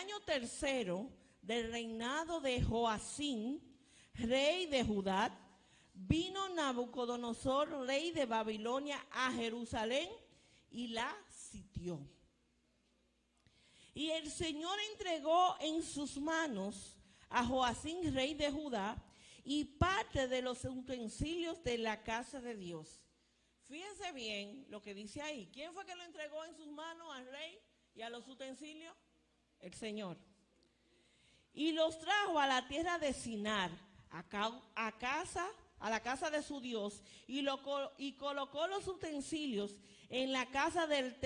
año tercero del reinado de Joacín, rey de Judá, vino Nabucodonosor, rey de Babilonia, a Jerusalén y la sitió. Y el Señor entregó en sus manos a Joacín, rey de Judá, y parte de los utensilios de la casa de Dios. Fíjense bien lo que dice ahí. ¿Quién fue que lo entregó en sus manos al rey y a los utensilios? El Señor. Y los trajo a la tierra de Sinar, a la casa de su Dios, y colocó los utensilios en la casa del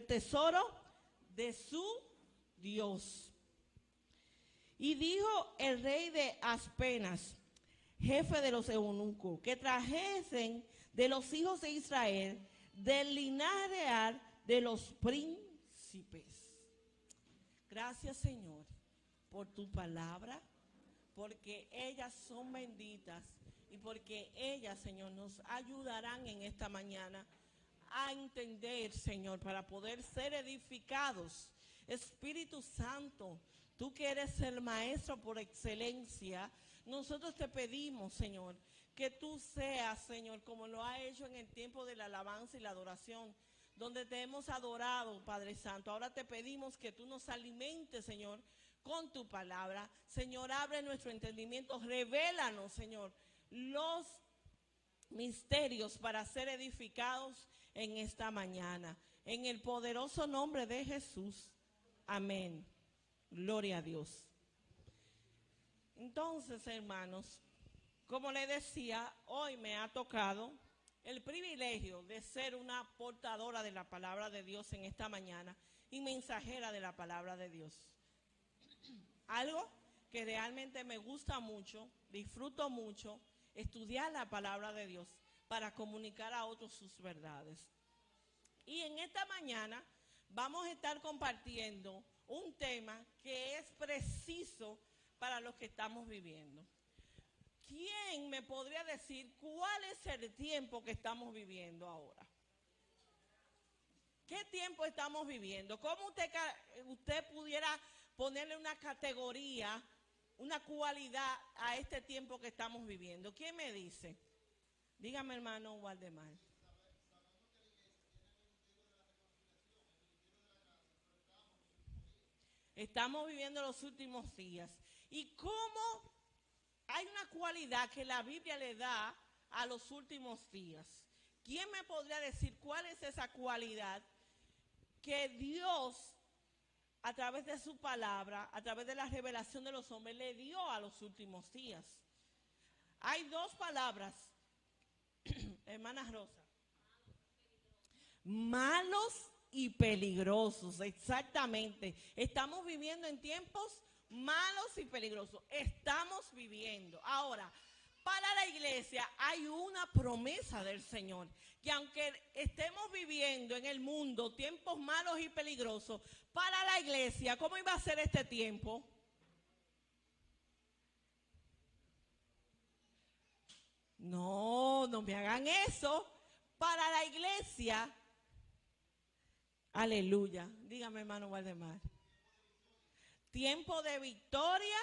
tesoro de su Dios. Y dijo el rey de Aspenas, jefe de los eunucos, que trajesen de los hijos de Israel, del linaje real de los príncipes. Gracias, Señor, por tu palabra, porque ellas son benditas y porque ellas, Señor, nos ayudarán en esta mañana a entender, Señor, para poder ser edificados. Espíritu Santo, tú que eres el maestro por excelencia, nosotros te pedimos, Señor, que tú seas, Señor, como lo ha hecho en el tiempo de la alabanza y la adoración, donde te hemos adorado, Padre Santo. Ahora te pedimos que tú nos alimentes, Señor, con tu palabra. Señor, abre nuestro entendimiento, revélanos, Señor, los misterios para ser edificados en esta mañana. En el poderoso nombre de Jesús. Amén. Gloria a Dios. Entonces, hermanos, como les decía, hoy me ha tocado el privilegio de ser una portadora de la palabra de Dios en esta mañana y mensajera de la palabra de Dios. Algo que realmente me gusta mucho, disfruto mucho, estudiar la palabra de Dios para comunicar a otros sus verdades. Y en esta mañana vamos a estar compartiendo un tema que es preciso para los que estamos viviendo. ¿Quién me podría decir cuál es el tiempo que estamos viviendo ahora? ¿Qué tiempo estamos viviendo? ¿Cómo usted pudiera ponerle una categoría, una cualidad a este tiempo que estamos viviendo? ¿Quién me dice? Dígame, hermano Waldemar. Estamos viviendo los últimos días. ¿Y cómo hay una cualidad que la Biblia le da a los últimos días? ¿Quién me podría decir cuál es esa cualidad que Dios, a través de su palabra, a través de la revelación de los hombres, le dio a los últimos días? Hay dos palabras, hermana Rosa. Malos y peligrosos, exactamente. Estamos viviendo en tiempos malos y peligrosos. Estamos viviendo. Ahora, para la iglesia hay una promesa del Señor, que aunque estemos viviendo en el mundo tiempos malos y peligrosos, para la iglesia, ¿cómo iba a ser este tiempo? No, no me hagan eso. Para la iglesia, aleluya, dígame, hermano Waldemar. Tiempo de victoria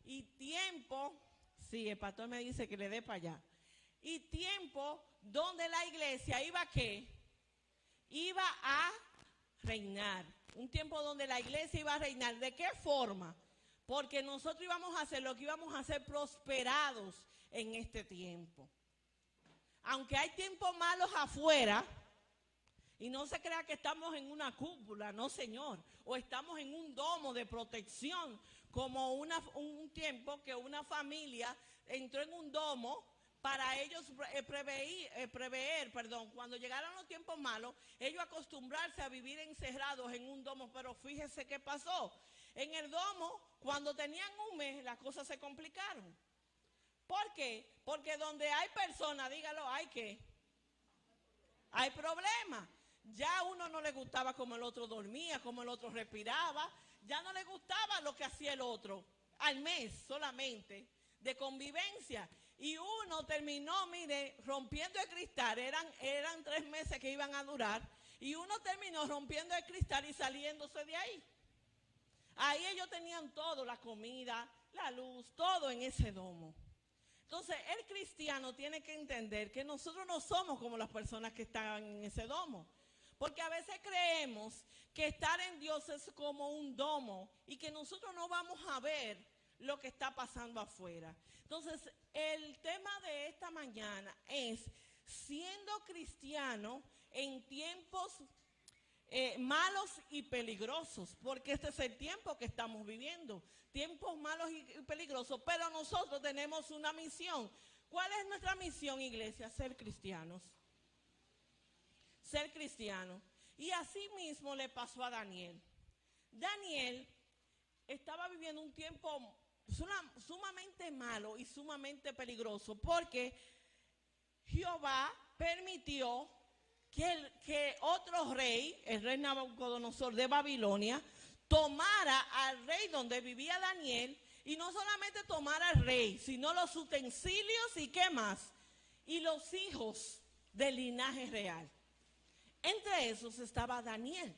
y tiempo, sí, el pastor me dice que le dé para allá. Y tiempo donde la iglesia iba a ¿qué? Iba a reinar. Un tiempo donde la iglesia iba a reinar. ¿De qué forma? Porque nosotros íbamos a hacer lo que íbamos a hacer, prosperados en este tiempo. Aunque hay tiempos malos afuera, y no se crea que estamos en una cúpula, no, señor. O estamos en un domo de protección, como un tiempo que una familia entró en un domo para ellos prever, cuando llegaran los tiempos malos, ellos acostumbrarse a vivir encerrados en un domo. Pero fíjese qué pasó. En el domo, cuando tenían un mes, las cosas se complicaron. ¿Por qué? Porque donde hay personas, dígalo, ¿hay qué? Hay problemas. Ya a uno no le gustaba como el otro dormía, como el otro respiraba. Ya no le gustaba lo que hacía el otro. Al mes solamente de convivencia. Y uno terminó, mire, rompiendo el cristal. Eran 3 meses que iban a durar. Y uno terminó rompiendo el cristal y saliéndose de ahí. ahí ellos tenían todo, la comida, la luz, todo en ese domo. Entonces, el cristiano tiene que entender que nosotros no somos como las personas que estaban en ese domo. Porque a veces creemos que estar en Dios es como un domo y que nosotros no vamos a ver lo que está pasando afuera. Entonces, el tema de esta mañana es siendo cristiano en tiempos malos y peligrosos, porque este es el tiempo que estamos viviendo, tiempos malos y peligrosos, pero nosotros tenemos una misión. ¿Cuál es nuestra misión, iglesia? Ser cristianos. Ser cristianos. Y así mismo le pasó a Daniel. Daniel estaba viviendo un tiempo sumamente malo y sumamente peligroso, porque Jehová permitió que otro rey, el rey Nabucodonosor de Babilonia, tomara al rey donde vivía Daniel, y no solamente tomara al rey, sino los utensilios y qué más, y los hijos del linaje real. Entre esos estaba Daniel.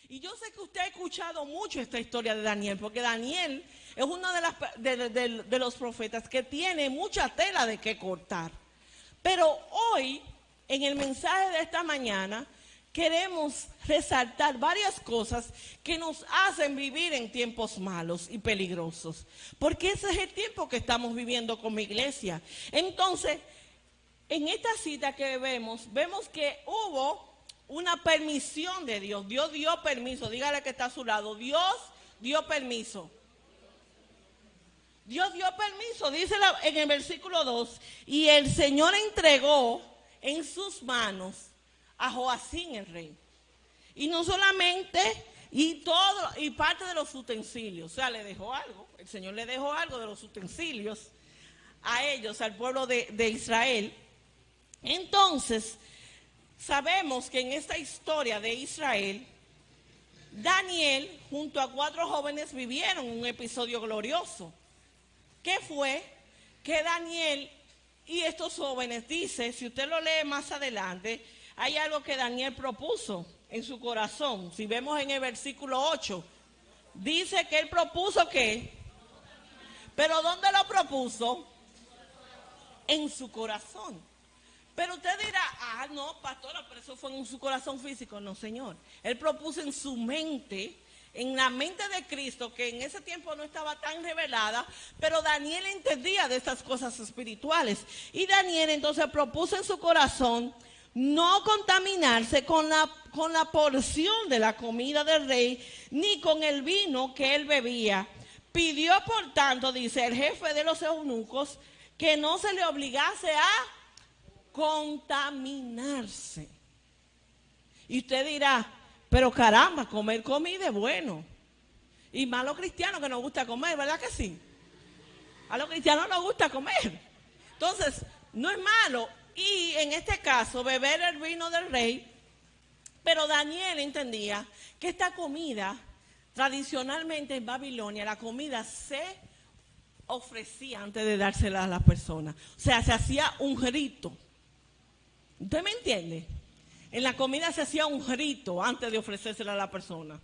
Y yo sé que usted ha escuchado mucho esta historia de Daniel, porque Daniel es uno de los profetas que tiene mucha tela de qué cortar. Pero hoy, en el mensaje de esta mañana, queremos resaltar varias cosas que nos hacen vivir en tiempos malos y peligrosos, porque ese es el tiempo que estamos viviendo como iglesia. Entonces, en esta cita que vemos que hubo una permisión de Dios. Dios dio permiso. Dígale que está a su lado. Dios dio permiso. Dios dio permiso, dice en el versículo 2, y el Señor entregó en sus manos a Joacín el rey. Y no solamente, y parte de los utensilios, o sea, le dejó algo, el Señor le dejó algo de los utensilios a ellos, al pueblo de Israel. Entonces, sabemos que en esta historia de Israel, Daniel junto a 4 jóvenes vivieron un episodio glorioso. ¿Qué fue? Que Daniel y estos jóvenes, dice, si usted lo lee más adelante, hay algo que Daniel propuso en su corazón. Si vemos en el versículo 8, dice que él propuso ¿qué? ¿Pero dónde lo propuso? En su corazón. Pero usted dirá, no, pastora, pero eso fue en su corazón físico. No, señor. Él propuso en su mente, en la mente de Cristo, que en ese tiempo no estaba tan revelada, pero Daniel entendía de estas cosas espirituales. Y Daniel entonces propuso en su corazón no contaminarse con la porción de la comida del rey, ni con el vino que él bebía. Pidió, por tanto, dice el jefe de los eunucos, que no se le obligase a contaminarse. Y usted dirá, pero caramba, comer comida es bueno. Y más a los cristianos que nos gusta comer, ¿verdad que sí? A los cristianos nos gusta comer. Entonces, no es malo. Y en este caso, beber el vino del rey. Pero Daniel entendía que esta comida, tradicionalmente en Babilonia, la comida se ofrecía antes de dársela a las personas. O sea, se hacía un rito. ¿Usted me entiende? En la comida se hacía un rito antes de ofrecérsela a la persona.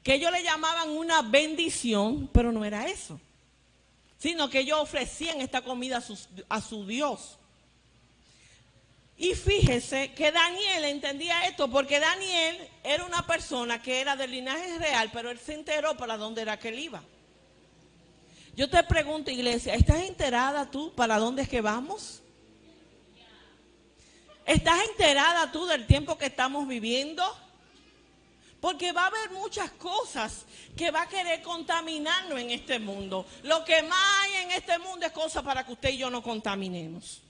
Que ellos le llamaban una bendición, pero no era eso. Sino que ellos ofrecían esta comida a su Dios. Y fíjese que Daniel entendía esto, porque Daniel era una persona que era del linaje real, pero él se enteró para dónde era que él iba. Yo te pregunto, iglesia, ¿estás enterada tú para dónde es que vamos? ¿Estás enterada tú del tiempo que estamos viviendo? Porque va a haber muchas cosas que va a querer contaminarnos en este mundo. Lo que más hay en este mundo es cosas para que usted y yo no contaminemos.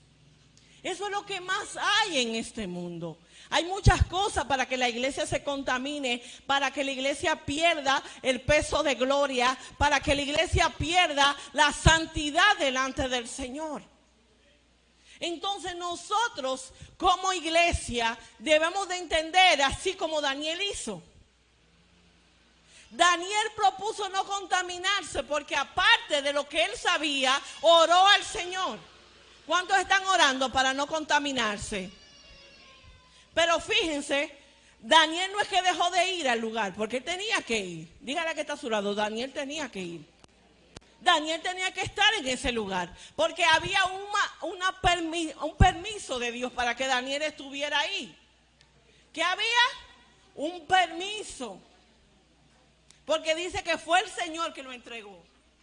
Eso es lo que más hay en este mundo. Hay muchas cosas para que la iglesia se contamine, para que la iglesia pierda el peso de gloria, para que la iglesia pierda la santidad delante del Señor. Entonces nosotros como iglesia debemos de entender, así como Daniel hizo. Daniel propuso no contaminarse porque aparte de lo que él sabía, oró al Señor. ¿Cuántos están orando para no contaminarse? Pero fíjense, Daniel no es que dejó de ir al lugar, porque él tenía que ir. Dígale que está a su lado, Daniel tenía que ir. Daniel tenía que estar en ese lugar, porque había un permiso de Dios para que Daniel estuviera ahí. ¿Qué había? Un permiso. Porque dice que fue el Señor que lo entregó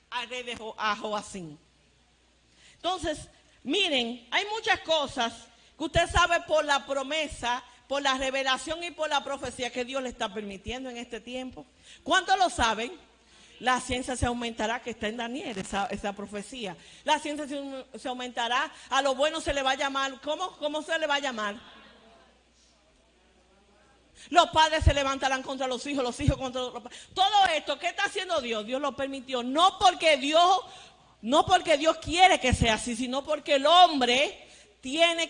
al rey a Joacim. Entonces, miren, hay muchas cosas que usted sabe por la promesa, por la revelación y por la profecía que Dios le está permitiendo en este tiempo. ¿Cuántos lo saben? La ciencia se aumentará, que está en Daniel, esa profecía. La ciencia se aumentará, a lo bueno se le va a llamar, ¿cómo se le va a llamar? Los padres se levantarán contra los hijos contra los padres. Todo esto, ¿qué está haciendo Dios? Dios lo permitió, no porque Dios quiere que sea así, sino porque el hombre tiene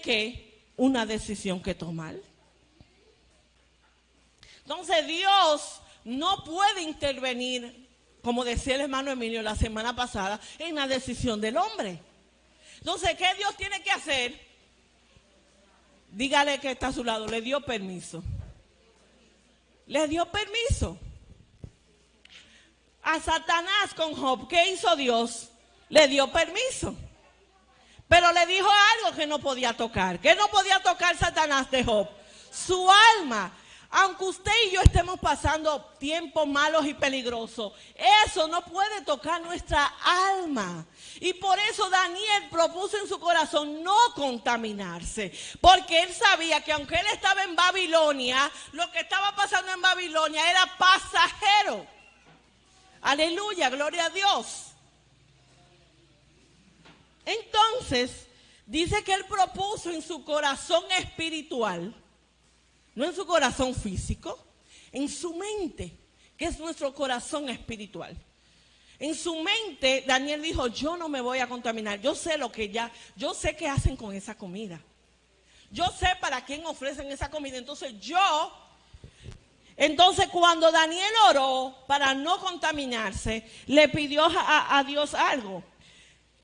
una decisión que tomar. Entonces Dios no puede intervenir, como decía el hermano Emilio la semana pasada, en la decisión del hombre. Entonces, ¿qué Dios tiene que hacer? Dígale que está a su lado, le dio permiso. Le dio permiso. A Satanás con Job, ¿qué hizo Dios? Le dio permiso. Pero le dijo algo que no podía tocar. ¿Qué no podía tocar Satanás de Job? Su alma. Aunque usted y yo estemos pasando tiempos malos y peligrosos, eso no puede tocar nuestra alma. Y por eso Daniel propuso en su corazón no contaminarse, porque él sabía que aunque él estaba en Babilonia, lo que estaba pasando en Babilonia era pasajero. Aleluya, gloria a Dios. Entonces, dice que él propuso en su corazón espiritual, no en su corazón físico, en su mente, que es nuestro corazón espiritual. En su mente, Daniel dijo, yo no me voy a contaminar, yo sé qué hacen con esa comida. Yo sé para quién ofrecen esa comida. Entonces cuando Daniel oró para no contaminarse, le pidió a Dios algo,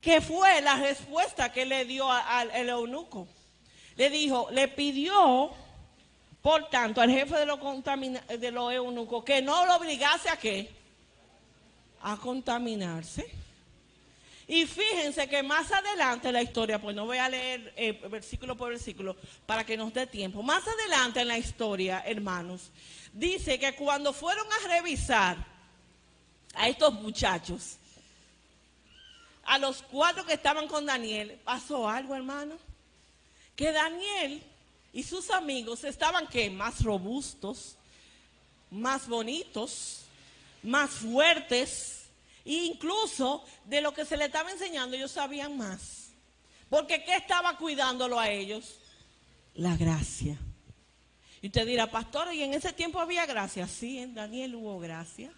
que fue la respuesta que le dio al eunuco. Le pidió, por tanto, al jefe de los eunucos, que no lo obligase a ¿qué? A contaminarse. Y fíjense que más adelante en la historia, pues no voy a leer versículo por versículo para que nos dé tiempo. Más adelante en la historia, hermanos, dice que cuando fueron a revisar a estos muchachos, a los 4 que estaban con Daniel, pasó algo, hermano. Que Daniel y sus amigos estaban ¿qué? Más robustos, más bonitos, más fuertes. E incluso de lo que se le estaba enseñando ellos sabían más. Porque ¿qué estaba cuidándolo a ellos? La gracia. Y usted dirá, pastor, ¿y en ese tiempo había gracia? Sí, en Daniel hubo gracia.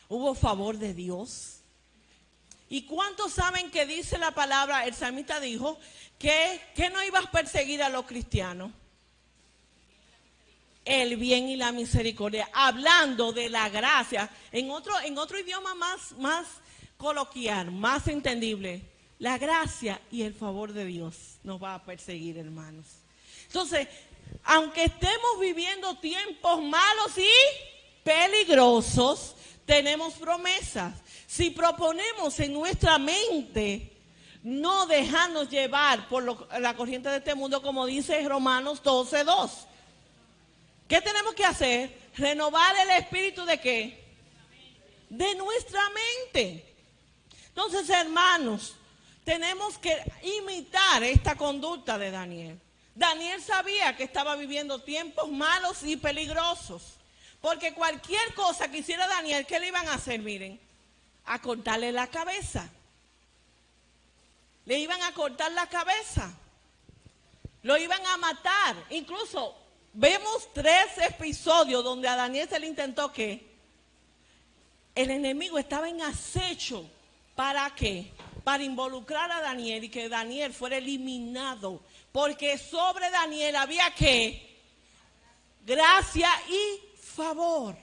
Hubo favor de Dios. ¿Y cuántos saben que dice la palabra? El salmista dijo que no ibas a perseguir a los cristianos. El bien y la misericordia, hablando de la gracia, en otro idioma más coloquial, más entendible, la gracia y el favor de Dios nos va a perseguir, hermanos. Entonces, aunque estemos viviendo tiempos malos y peligrosos, tenemos promesas. Si proponemos en nuestra mente no dejarnos llevar por la corriente de este mundo, como dice Romanos 12:2. ¿Qué tenemos que hacer? Renovar el espíritu ¿de qué? De nuestra mente. Entonces, hermanos, tenemos que imitar esta conducta de Daniel. Daniel sabía que estaba viviendo tiempos malos y peligrosos. Porque cualquier cosa que hiciera Daniel, ¿qué le iban a hacer? Miren, a cortarle la cabeza. Le iban a cortar la cabeza. Lo iban a matar. Incluso vemos 3 episodios donde a Daniel se le intentó que el enemigo estaba en acecho. ¿Para qué? Para involucrar a Daniel y que Daniel fuera eliminado. Porque sobre Daniel había ¿qué? Gracia y favor.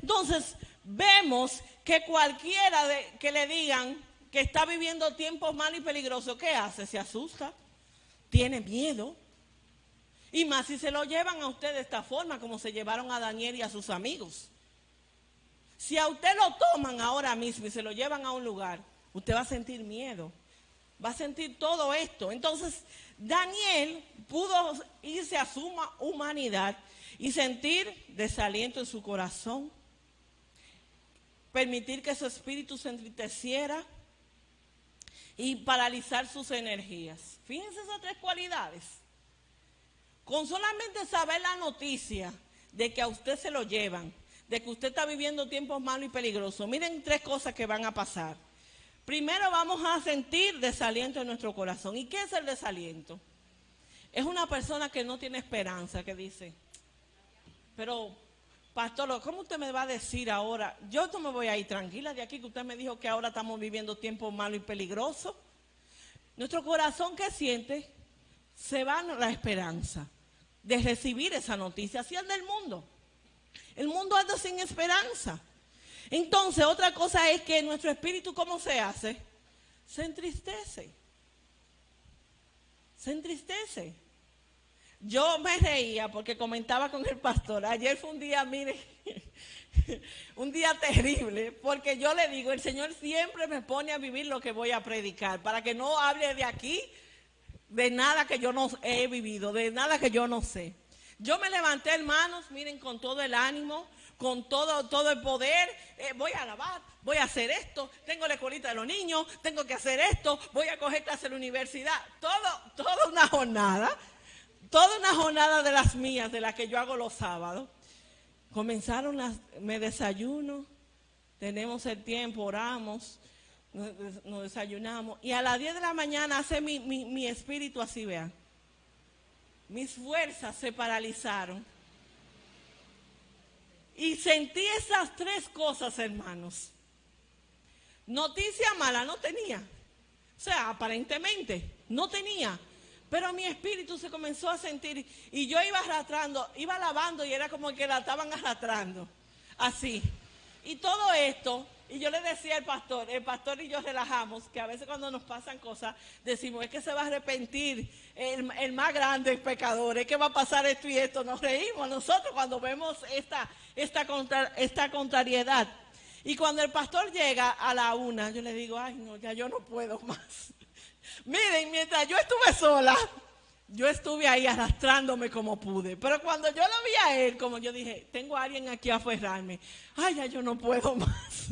Entonces, vemos que cualquiera que le digan que está viviendo tiempos malos y peligrosos, ¿qué hace? Se asusta, tiene miedo. Y más si se lo llevan a usted de esta forma, como se llevaron a Daniel y a sus amigos. Si a usted lo toman ahora mismo y se lo llevan a un lugar, usted va a sentir miedo, va a sentir todo esto. Entonces, Daniel pudo irse a su humanidad y sentir desaliento en su corazón, permitir que su espíritu se entristeciera y paralizar sus energías. Fíjense esas tres cualidades. Con solamente saber la noticia de que a usted se lo llevan, de que usted está viviendo tiempos malos y peligrosos, miren tres cosas que van a pasar. Primero vamos a sentir desaliento en nuestro corazón. ¿Y qué es el desaliento? Es una persona que no tiene esperanza, que dice, pero pastor, ¿cómo usted me va a decir ahora? Yo no me voy a ir tranquila de aquí, que usted me dijo que ahora estamos viviendo tiempos malos y peligrosos. Nuestro corazón, ¿qué siente? Se va la esperanza de recibir esa noticia. Así anda el mundo. El mundo anda sin esperanza. Entonces, otra cosa es que nuestro espíritu, ¿cómo se hace? Se entristece. Se entristece. Yo me reía porque comentaba con el pastor. Ayer fue un día, mire, un día terrible, porque yo le digo, el Señor siempre me pone a vivir lo que voy a predicar, para que no hable de aquí de nada que yo no he vivido, de nada que yo no sé. Yo me levanté, hermanos, miren, con todo el ánimo, con todo el poder. Voy a alabar, voy a hacer esto, tengo la escuelita de los niños, tengo que hacer esto, voy a coger clase en la universidad. Toda una jornada de las mías, de las que yo hago los sábados. Comenzaron me desayuno, tenemos el tiempo, oramos, nos desayunamos, y a las 10 de la mañana hace mi espíritu así, vean. Mis fuerzas se paralizaron. Y sentí esas tres cosas, hermanos. Noticia mala no tenía. O sea, aparentemente no tenía. Pero mi espíritu se comenzó a sentir. Y yo iba arrastrando, iba lavando y era como que la estaban arrastrando. Así. Y todo esto, y yo le decía al pastor, el pastor y yo relajamos, que a veces cuando nos pasan cosas, decimos, es que se va a arrepentir el más grande pecador, es que va a pasar esto y esto. Nos reímos nosotros cuando vemos esta contrariedad. Y cuando el pastor llega a la 1, yo le digo, ay no, ya yo no puedo más. Miren, mientras yo estuve sola, yo estuve ahí arrastrándome como pude. Pero cuando yo lo vi a él, como yo dije, tengo a alguien aquí a aferrarme. Ay, ya yo no puedo más.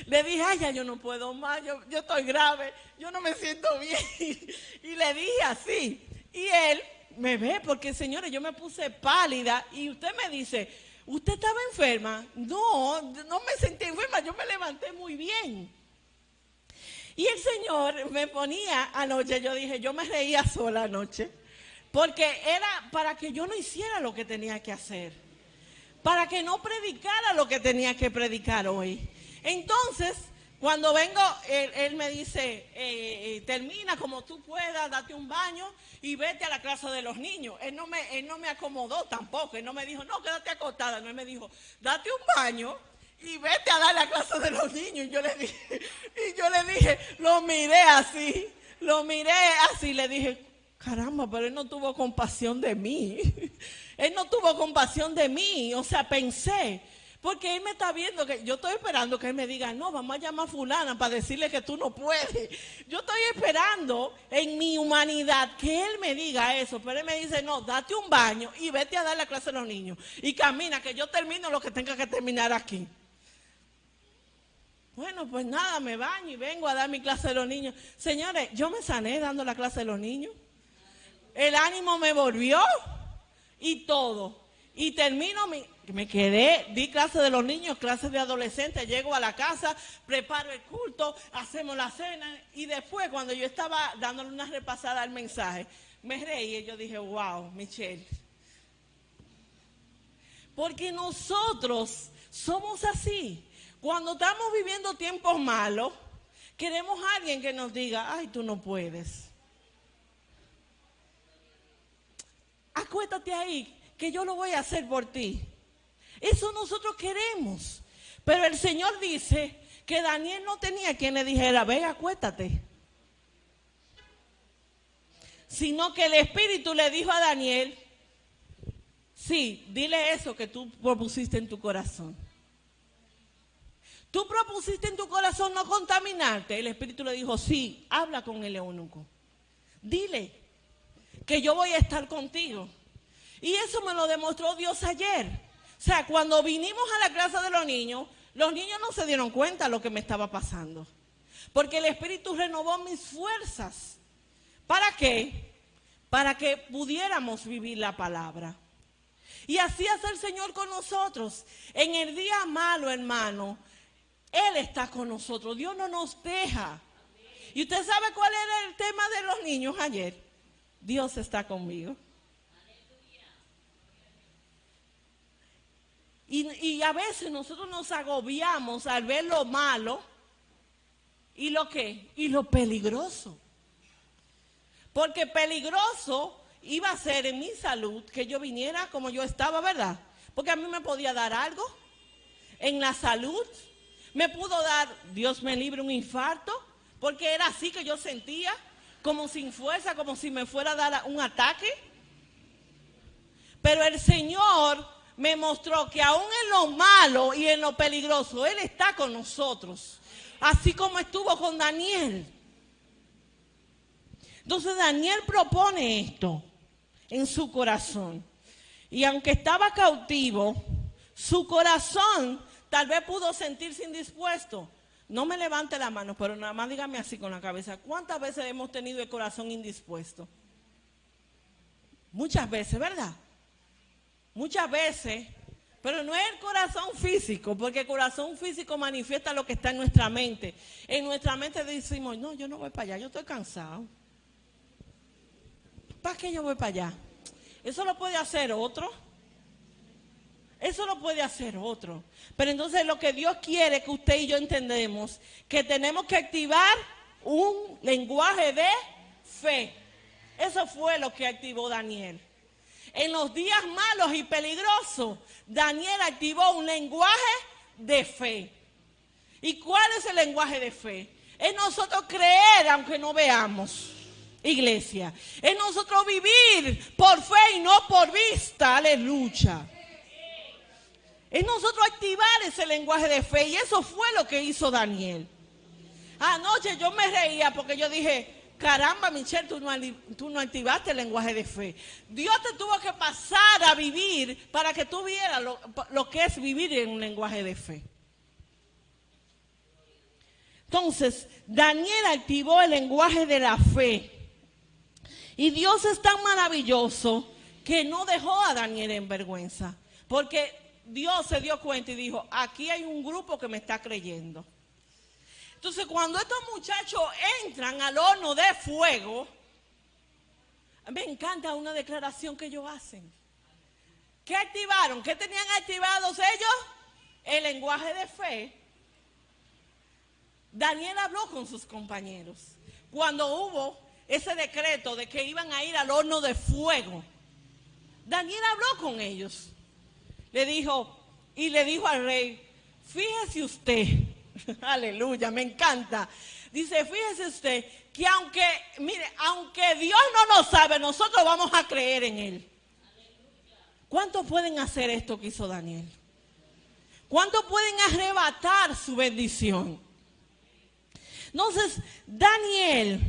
Le dije, ay, ya yo no puedo más. Yo estoy grave, yo no me siento bien. Y le dije así. Y él me ve, porque señores, yo me puse pálida. Y usted me dice, ¿usted estaba enferma? No, no me sentí enferma, yo me levanté muy bien. Y el Señor me ponía anoche, yo dije, yo me reía sola anoche, porque era para que yo no hiciera lo que tenía que hacer, para que no predicara lo que tenía que predicar hoy. Entonces, cuando vengo, él me dice, termina como tú puedas, date un baño y vete a la clase de los niños. Él no me acomodó tampoco, él no me dijo, no, quédate acostada, no, él me dijo, date un baño y vete a dar la clase de los niños. Y yo le dije, lo miré así, le dije, caramba, pero él no tuvo compasión de mí. Él no tuvo compasión de mí, o sea, pensé, porque él me está viendo, que yo estoy esperando que él me diga, no, vamos a llamar a fulana para decirle que tú no puedes. Yo estoy esperando en mi humanidad que él me diga eso, pero él me dice, no, date un baño y vete a dar la clase a los niños. Y camina, que yo termino lo que tenga que terminar aquí. Bueno, pues nada, me baño y vengo a dar mi clase de los niños. Señores, yo me sané dando la clase de los niños. El ánimo me volvió y todo. Y termino, me quedé, di clase de los niños, clases de adolescentes, llego a la casa, preparo el culto, hacemos la cena. Y después, cuando yo estaba dándole una repasada al mensaje, me reí y yo dije, wow, Michelle. Porque nosotros somos así. Cuando estamos viviendo tiempos malos, queremos a alguien que nos diga, ay, tú no puedes. Acuéstate ahí, que yo lo voy a hacer por ti. Eso nosotros queremos. Pero el Señor dice que Daniel no tenía quien le dijera, ve, acuéstate. sino que el Espíritu le dijo a Daniel, sí, dile eso que tú propusiste en tu corazón. Tú propusiste en tu corazón no contaminarte. El Espíritu le dijo, sí, habla con el eunuco. Dile que yo voy a estar contigo. Y eso me lo demostró Dios ayer. O sea, cuando vinimos a la clase de los niños no se dieron cuenta de lo que me estaba pasando. Porque el Espíritu renovó mis fuerzas. ¿Para qué? Para que pudiéramos vivir la palabra. Y así hace el Señor con nosotros. En el día malo, hermano, Él está con nosotros. Dios no nos deja. ¿Y usted sabe cuál era el tema de los niños ayer? Dios está conmigo. Y a veces nosotros nos agobiamos al ver lo malo y lo qué, y lo peligroso. Porque peligroso iba a ser en mi salud que yo viniera como yo estaba, ¿verdad? Porque a mí me podía dar algo en la salud. Me pudo dar, Dios me libre, un infarto, porque era así que yo sentía, como sin fuerza, como si me fuera a dar un ataque. Pero el Señor me mostró que aún en lo malo y en lo peligroso, Él está con nosotros, así como estuvo con Daniel. Entonces Daniel propone esto en su corazón. Y aunque estaba cautivo, su corazón tal vez pudo sentirse indispuesto. No me levante la mano, pero nada más dígame así con la cabeza. ¿Cuántas veces hemos tenido el corazón indispuesto? Muchas veces, ¿verdad? Muchas veces, pero no es el corazón físico, porque el corazón físico manifiesta lo que está en nuestra mente. En nuestra mente decimos, no, yo no voy para allá, yo estoy cansado. ¿Para qué yo voy para allá? Eso lo puede hacer otro. Eso lo puede hacer otro. Pero entonces lo que Dios quiere que usted y yo entendemos, que tenemos que activar un lenguaje de fe. Eso fue lo que activó Daniel. En los días malos y peligrosos, Daniel activó un lenguaje de fe. ¿Y cuál es el lenguaje de fe? Es nosotros creer aunque no veamos, iglesia. Es nosotros vivir por fe y no por vista, aleluya. Es nosotros activar ese lenguaje de fe, y eso fue lo que hizo Daniel. Anoche yo me reía porque yo dije, caramba, Michelle, tú no activaste el lenguaje de fe. Dios te tuvo que pasar a vivir para que tú vieras lo que es vivir en un lenguaje de fe. Entonces, Daniel activó el lenguaje de la fe. Y Dios es tan maravilloso que no dejó a Daniel en vergüenza. Porque Dios se dio cuenta y dijo, aquí hay un grupo que me está creyendo. Entonces, cuando estos muchachos entran al horno de fuego, me encanta una declaración que ellos hacen. ¿Qué activaron? ¿Qué tenían activados ellos? El lenguaje de fe. Daniel habló con sus compañeros. Cuando hubo ese decreto de que iban a ir al horno de fuego, Daniel habló con ellos. Le dijo al rey, fíjese usted, aleluya, me encanta. Dice, fíjese usted que aunque Dios no nos sabe, nosotros vamos a creer en Él. ¿Cuántos pueden hacer esto que hizo Daniel? ¿Cuántos pueden arrebatar su bendición? Entonces, Daniel,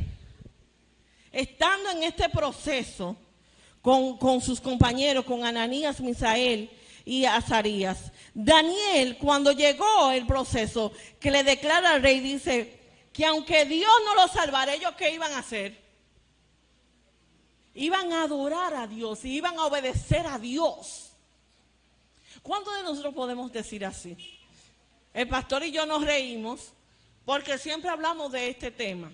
estando en este proceso con sus compañeros, con Ananías, Misael y Azarías, Daniel, cuando llegó el proceso, que le declara al rey, dice que aunque Dios no los salvara, ¿ellos qué iban a hacer? Iban a adorar a Dios y iban a obedecer a Dios. ¿Cuántos de nosotros podemos decir así? El pastor y yo nos reímos porque siempre hablamos de este tema.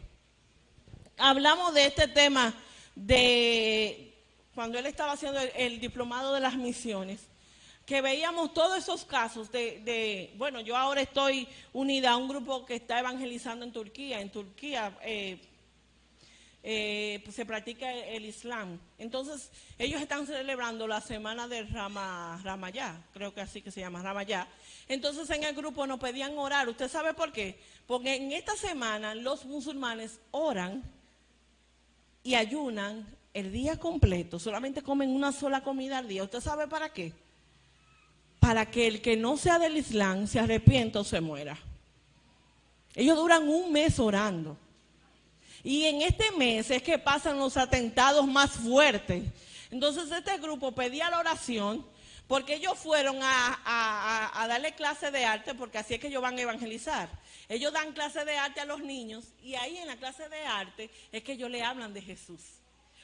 Hablamos de este tema de cuando él estaba haciendo el diplomado de las misiones, que veíamos todos esos casos bueno, yo ahora estoy unida a un grupo que está evangelizando en Turquía. En Turquía pues se practica el Islam. Entonces, ellos están celebrando la semana de Ramayá, creo que así que se llama, Ramayá. Entonces, en el grupo nos pedían orar. ¿Usted sabe por qué? Porque en esta semana los musulmanes oran y ayunan el día completo, solamente comen una sola comida al día. ¿Usted sabe para qué? Para que el que no sea del Islam se arrepienta o se muera. Ellos duran un mes orando. Y en este mes es que pasan los atentados más fuertes. Entonces este grupo pedía la oración porque ellos fueron a darle clase de arte, porque así es que ellos van a evangelizar. Ellos dan clase de arte a los niños y ahí en la clase de arte es que ellos le hablan de Jesús.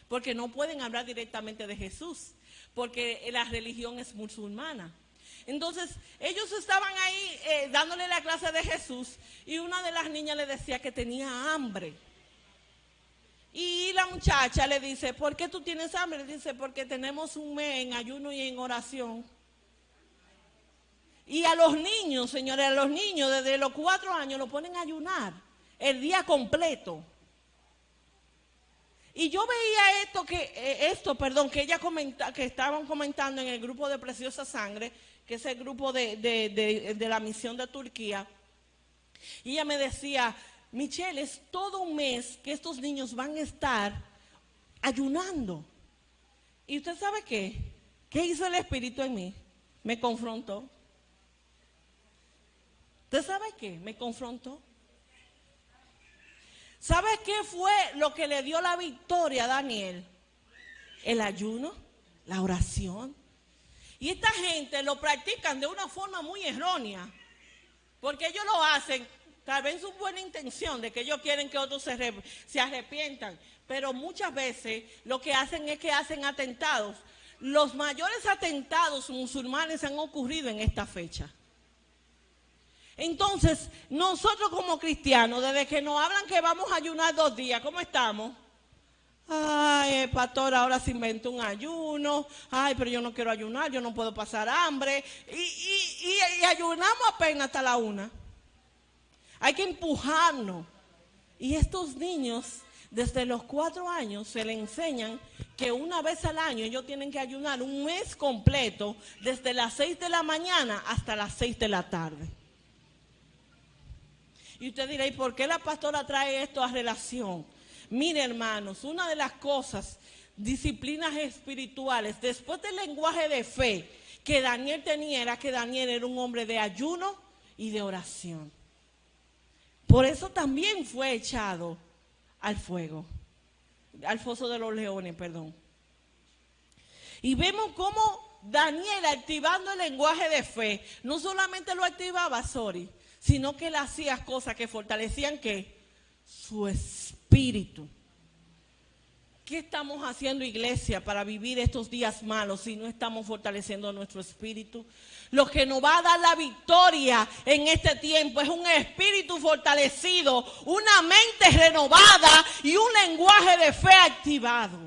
Porque no pueden hablar directamente de Jesús, porque la religión es musulmana. Entonces, ellos estaban ahí dándole la clase de Jesús y una de las niñas le decía que tenía hambre. Y la muchacha le dice, ¿por qué tú tienes hambre? Le dice, porque tenemos un mes en ayuno y en oración. Y a los niños, señores, a los niños desde los 4 años lo ponen a ayunar el día completo. Y yo veía que ella que estaban comentando en el grupo de Preciosa Sangre, que es el grupo de la misión de Turquía. Y ella me decía, Michelle, es todo un mes que estos niños van a estar ayunando. ¿Y usted sabe qué? ¿Qué hizo el Espíritu en mí? Me confrontó. ¿Usted sabe qué? Me confrontó. ¿Sabe qué fue lo que le dio la victoria a Daniel? El ayuno, la oración. Y esta gente lo practican de una forma muy errónea, porque ellos lo hacen tal vez en su buena intención de que ellos quieren que otros se arrepientan, pero muchas veces lo que hacen es que hacen atentados. Los mayores atentados musulmanes han ocurrido en esta fecha. Entonces, nosotros como cristianos, desde que nos hablan que vamos a ayunar 2 días, ¿cómo estamos? Ay, el pastor ahora se inventó un ayuno. Ay, pero yo no quiero ayunar, yo no puedo pasar hambre. Y ayunamos apenas hasta la 1. Hay que empujarnos. Y estos niños, desde los 4 años, se les enseñan que una vez al año ellos tienen que ayunar un mes completo, desde las 6 de la mañana hasta las 6 de la tarde. Y usted dirá, ¿y por qué la pastora trae esto a relación? Mire, hermanos, una de las cosas, disciplinas espirituales, después del lenguaje de fe que Daniel tenía, era que Daniel era un hombre de ayuno y de oración. Por eso también fue echado al fuego, al foso de los leones, perdón. Y vemos cómo Daniel, activando el lenguaje de fe, no solamente lo activaba, sino que él hacía cosas que fortalecían ¿qué? Su espíritu. ¿Qué estamos haciendo, iglesia, para vivir estos días malos si no estamos fortaleciendo nuestro espíritu? Lo que nos va a dar la victoria en este tiempo es un espíritu fortalecido, una mente renovada y un lenguaje de fe activado.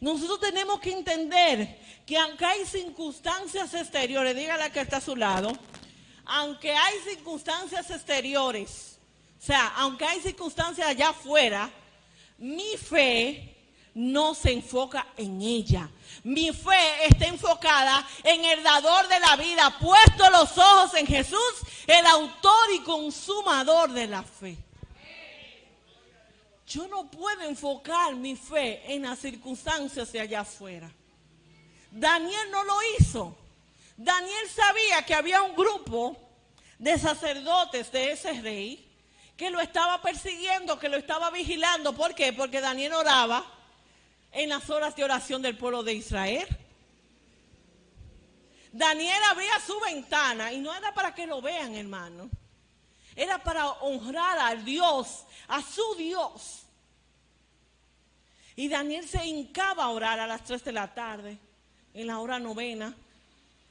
Nosotros tenemos que entender que aunque hay circunstancias exteriores, dígale que está a su lado, aunque hay circunstancias exteriores, o sea, aunque hay circunstancias allá afuera, mi fe no se enfoca en ella. Mi fe está enfocada en el dador de la vida, puesto los ojos en Jesús, el autor y consumador de la fe. Yo no puedo enfocar mi fe en las circunstancias de allá afuera. Daniel no lo hizo. Daniel sabía que había un grupo de sacerdotes de ese rey que lo estaba persiguiendo, que lo estaba vigilando. ¿Por qué? Porque Daniel oraba en las horas de oración del pueblo de Israel. Daniel abría su ventana y no era para que lo vean, hermano. Era para honrar al Dios, a su Dios. Y Daniel se hincaba a orar a las 3 de la tarde, en la hora novena.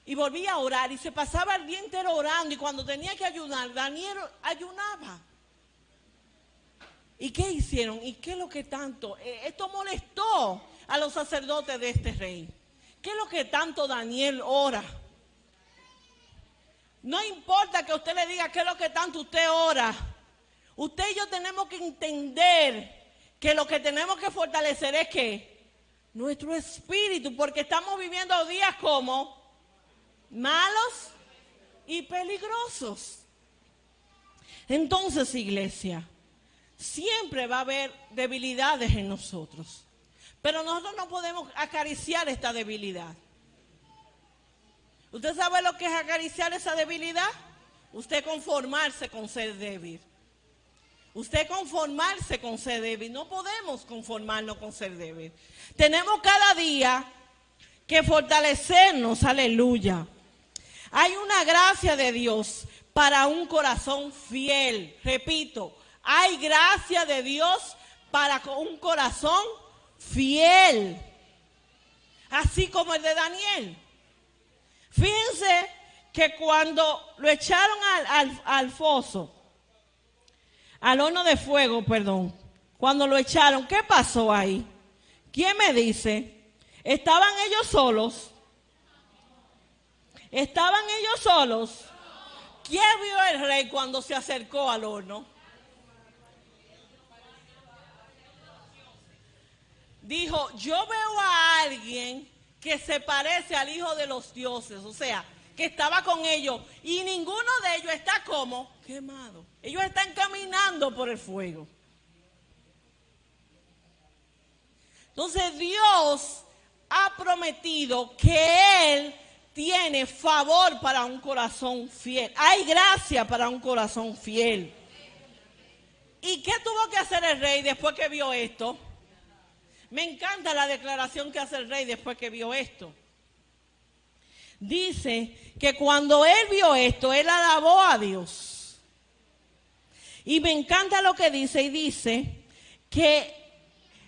Y volvía a orar y se pasaba el día entero orando. Y cuando tenía que ayunar, Daniel ayunaba. ¿Y qué hicieron? ¿Y qué es lo que tanto? Esto molestó a los sacerdotes de este rey. ¿Qué es lo que tanto Daniel ora? No importa que usted le diga qué es lo que tanto usted ora. Usted y yo tenemos que entender que lo que tenemos que fortalecer es ¿qué? Nuestro espíritu, porque estamos viviendo días como malos y peligrosos. Entonces, iglesia, siempre va a haber debilidades en nosotros. Pero nosotros no podemos acariciar esta debilidad. ¿Usted sabe lo que es acariciar esa debilidad? Usted conformarse con ser débil. Usted conformarse con ser débil. No podemos conformarnos con ser débil. Tenemos cada día que fortalecernos, aleluya. Hay una gracia de Dios para un corazón fiel. Repito, hay gracia de Dios para un corazón fiel. Así como el de Daniel. Fíjense que cuando lo echaron al foso, al horno de fuego, perdón, cuando lo echaron, ¿qué pasó ahí? ¿Quién me dice? ¿Estaban ellos solos? ¿Estaban ellos solos? ¿Quién vio al rey cuando se acercó al horno? Dijo, yo veo a alguien que se parece al Hijo de los dioses, o sea, que estaba con ellos, y ninguno de ellos está como quemado. Ellos están caminando por el fuego. Entonces Dios ha prometido que Él tiene favor para un corazón fiel. Hay gracia para un corazón fiel. ¿Y qué tuvo que hacer el rey después que vio esto? Me encanta la declaración que hace el rey después que vio esto. Dice que cuando él vio esto, él alabó a Dios. Y me encanta lo que dice, y dice que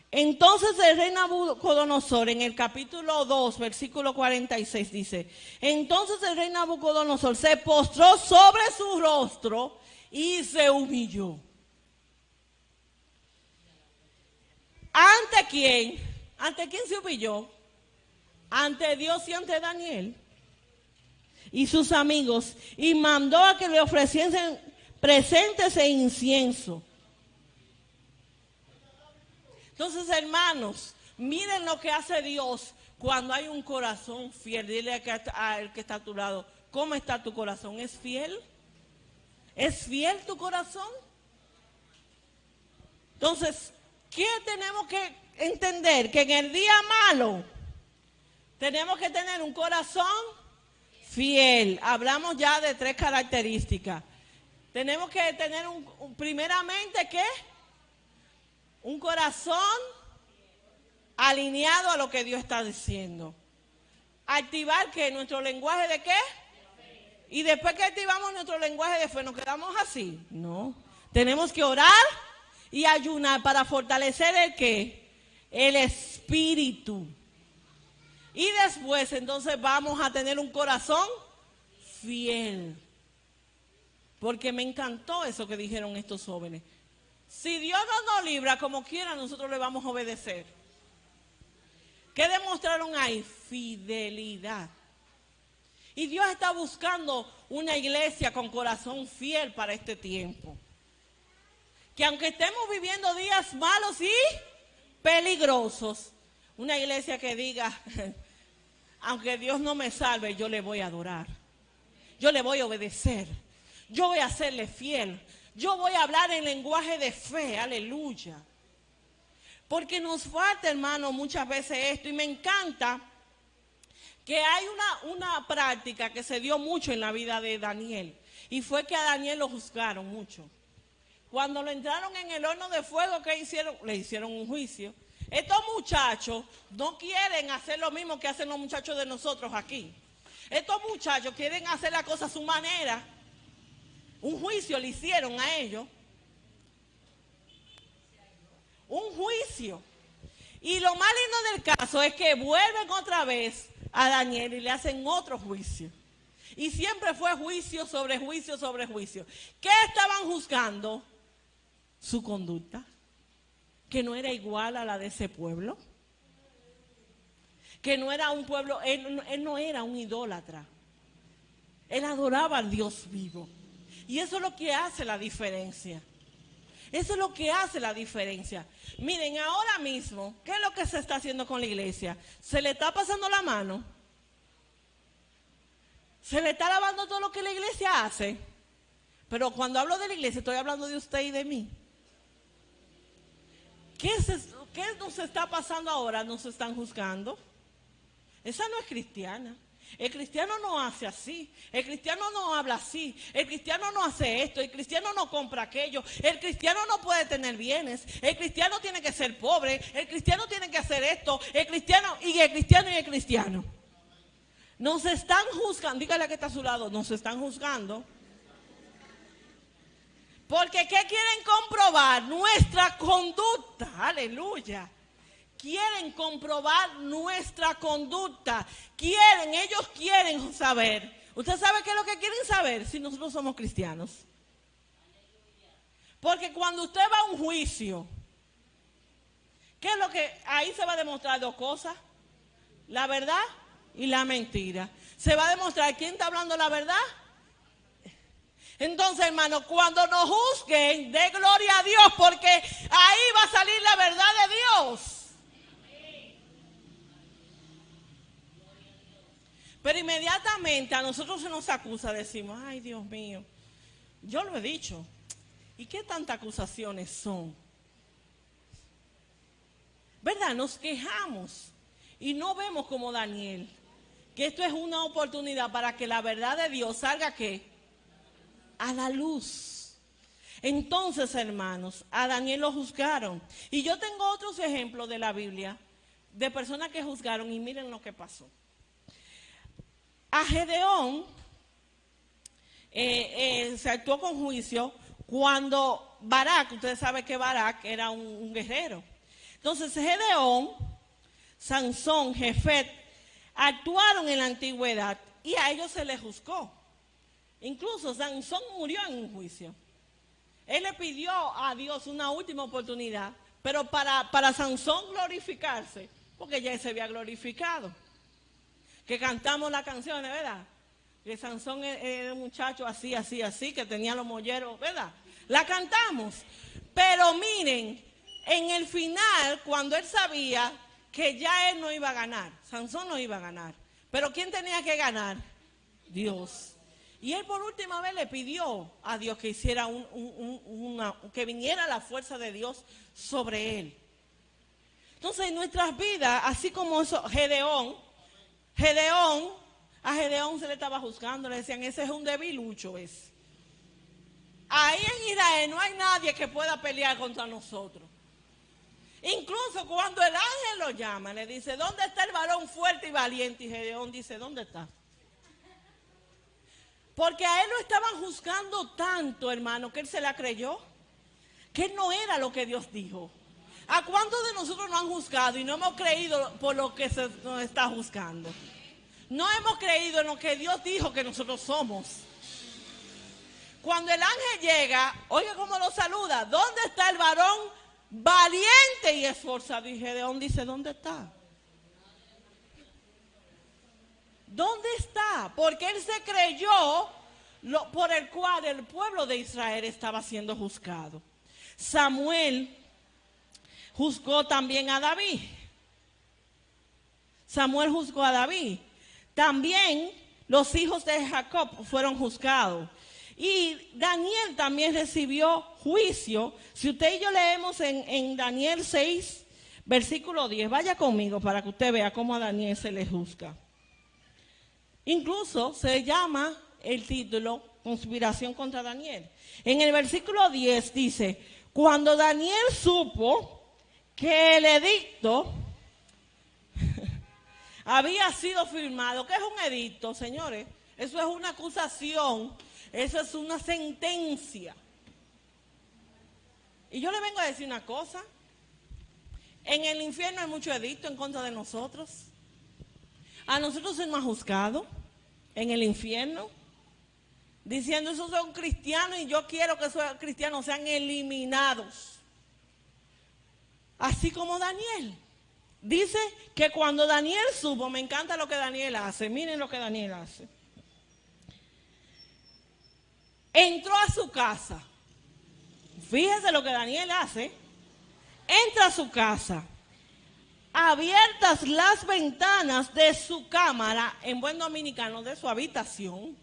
entonces el rey Nabucodonosor, en el capítulo 2, versículo 46, dice, entonces el rey Nabucodonosor se postró sobre su rostro y se humilló. ¿Ante quién? ¿Ante quién se humilló? Ante Dios y ante Daniel y sus amigos, y mandó a que le ofreciesen presentes e incienso. Entonces, hermanos, miren lo que hace Dios cuando hay un corazón fiel. Dile al que está a tu lado, ¿cómo está tu corazón? ¿Es fiel? ¿Es fiel tu corazón? Entonces, ¿qué tenemos que entender? Que en el día malo tenemos que tener un corazón fiel. Hablamos ya de 3 características. Tenemos que tener primeramente, ¿qué? Un corazón alineado a lo que Dios está diciendo. Activar, ¿qué? Nuestro lenguaje de qué? Y después que activamos nuestro lenguaje de fe, ¿nos quedamos así? No. Tenemos que orar y ayunar para fortalecer el ¿qué? El espíritu. Y después entonces vamos a tener un corazón fiel. Porque me encantó eso que dijeron estos jóvenes. Si Dios no nos libra como quiera, nosotros le vamos a obedecer. ¿Qué demostraron ahí? Fidelidad. Y Dios está buscando una iglesia con corazón fiel para este tiempo. Que aunque estemos viviendo días malos y peligrosos, una iglesia que diga, aunque Dios no me salve, yo le voy a adorar. Yo le voy a obedecer. Yo voy a serle fiel. Yo voy a hablar en lenguaje de fe, aleluya. Porque nos falta, hermano, muchas veces esto. Y me encanta que hay una práctica que se dio mucho en la vida de Daniel. Y fue que a Daniel lo juzgaron mucho. Cuando lo entraron en el horno de fuego, ¿qué hicieron? Le hicieron un juicio. Estos muchachos no quieren hacer lo mismo que hacen los muchachos de nosotros aquí. Estos muchachos quieren hacer la cosa a su manera. Un juicio le hicieron a ellos. Un juicio. Y lo más lindo del caso es que vuelven otra vez a Daniel y le hacen otro juicio. Y siempre fue juicio sobre juicio sobre juicio. ¿Qué estaban juzgando? Su conducta, que no era igual a la de ese pueblo. Que no era un pueblo, él no era un idólatra. Él adoraba al Dios vivo. Y eso es lo que hace la diferencia. Eso es lo que hace la diferencia. Miren, ahora mismo, ¿qué es lo que se está haciendo con la iglesia? Se le está pasando la mano. Se le está lavando todo lo que la iglesia hace. Pero cuando hablo de la iglesia, estoy hablando de usted y de mí. ¿Qué nos está pasando ahora? Nos están juzgando. Esa no es cristiana. El cristiano no hace así, el cristiano no habla así, el cristiano no hace esto, el cristiano no compra aquello, el cristiano no puede tener bienes, el cristiano tiene que ser pobre, el cristiano tiene que hacer esto, el cristiano y el cristiano y el cristiano. Nos están juzgando, dígale que está a su lado, nos están juzgando. Porque ¿qué quieren comprobar? Nuestra conducta, aleluya. Quieren comprobar nuestra conducta. Ellos quieren saber. ¿Usted sabe qué es lo que quieren saber? Si nosotros somos cristianos. Porque cuando usted va a un juicio, ¿qué es lo que ahí se va a demostrar? Dos cosas: la verdad y la mentira. Se va a demostrar quién está hablando la verdad. Entonces, hermano, cuando nos juzguen, dé gloria a Dios, porque ahí va a salir la verdad de Dios. Pero inmediatamente a nosotros se nos acusa, decimos, ay Dios mío, yo lo he dicho, ¿y qué tantas acusaciones son? ¿Verdad? Nos quejamos y no vemos como Daniel, que esto es una oportunidad para que la verdad de Dios salga, ¿qué? A la luz. Entonces, hermanos, a Daniel lo juzgaron. Y yo tengo otros ejemplos de la Biblia, de personas que juzgaron, y miren lo que pasó. A Gedeón se actuó con juicio cuando Barak, ustedes saben que Barak era un guerrero. Entonces Gedeón, Sansón, Jefet, actuaron en la antigüedad y a ellos se les juzgó. Incluso Sansón murió en un juicio. Él le pidió a Dios una última oportunidad, pero para Sansón glorificarse, porque ya se había glorificado. Que cantamos las canciones, ¿verdad? Que Sansón era un muchacho así, así, así, que tenía los molleros, ¿verdad? La cantamos. Pero miren, en el final, cuando él sabía que ya él no iba a ganar, Sansón no iba a ganar. Pero ¿quién tenía que ganar? Dios. Y él por última vez le pidió a Dios que hiciera que viniera la fuerza de Dios sobre él. Entonces en nuestras vidas, así como eso, a Gedeón se le estaba juzgando, le decían, ese es un debilucho. Ahí en Israel no hay nadie que pueda pelear contra nosotros. Incluso cuando el ángel lo llama, le dice, ¿dónde está el varón fuerte y valiente? Y Gedeón dice, ¿dónde está? Porque a él lo estaban juzgando tanto, hermano, que él se la creyó, que él no era lo que Dios dijo. ¿A cuántos de nosotros nos han juzgado y no hemos creído por lo que se nos está juzgando? No hemos creído en lo que Dios dijo que nosotros somos. Cuando el ángel llega, oiga cómo lo saluda. ¿Dónde está el varón valiente y esforzado? Y Gedeón dice, ¿dónde está? ¿Dónde está? Porque él se creyó por el cual el pueblo de Israel estaba siendo juzgado. Samuel juzgó también a David. Samuel juzgó a David. También los hijos de Jacob fueron juzgados. Y Daniel también recibió juicio. Si usted y yo leemos en Daniel 6, versículo 10, vaya conmigo para que usted vea cómo a Daniel se le juzga. Incluso se llama el título Conspiración contra Daniel. En el versículo 10 dice, cuando Daniel supo que el edicto había sido firmado. ¿Qué es un edicto, señores? Eso es una acusación, eso es una sentencia. Y yo le vengo a decir una cosa, en el infierno hay mucho edicto en contra de nosotros. A nosotros se nos ha juzgado en el infierno, diciendo esos son cristianos y yo quiero que esos cristianos sean eliminados. Así como Daniel. Dice que cuando Daniel supo, me encanta lo que Daniel hace, miren lo que Daniel hace. Entró a su casa. Fíjese lo que Daniel hace. Entra a su casa. Abiertas las ventanas de su cámara, en buen dominicano, de su habitación,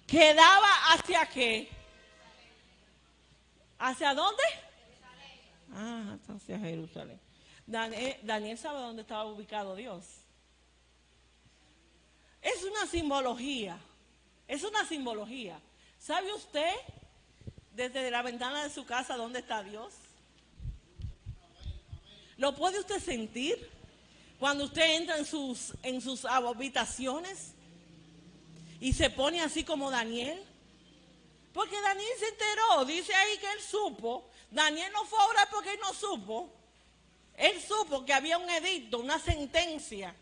que daba hacia qué? ¿Hacia dónde? Ah, hacia Jerusalén. Daniel sabe dónde estaba ubicado Dios. Es una simbología. Es una simbología. ¿Sabe usted desde la ventana de su casa dónde está Dios? ¿Lo puede usted sentir cuando usted entra en sus habitaciones y se pone así como Daniel? Porque Daniel se enteró, dice ahí que él supo. Daniel no fue a orar porque él no supo. Él supo que había un edicto, una sentencia,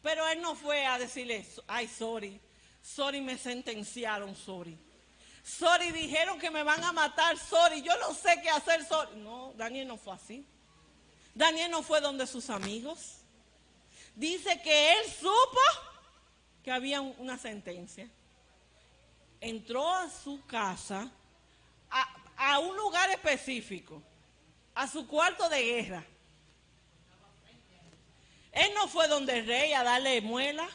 pero él no fue a decirle, ay, sorry, me sentenciaron, sorry, dijeron que me van a matar, sorry, yo no sé qué hacer, sorry. No, Daniel no fue así. Daniel no fue donde sus amigos. Dice que él supo que había una sentencia. Entró a su casa, a un lugar específico, a su cuarto de guerra. Él no fue donde el rey a darle muela.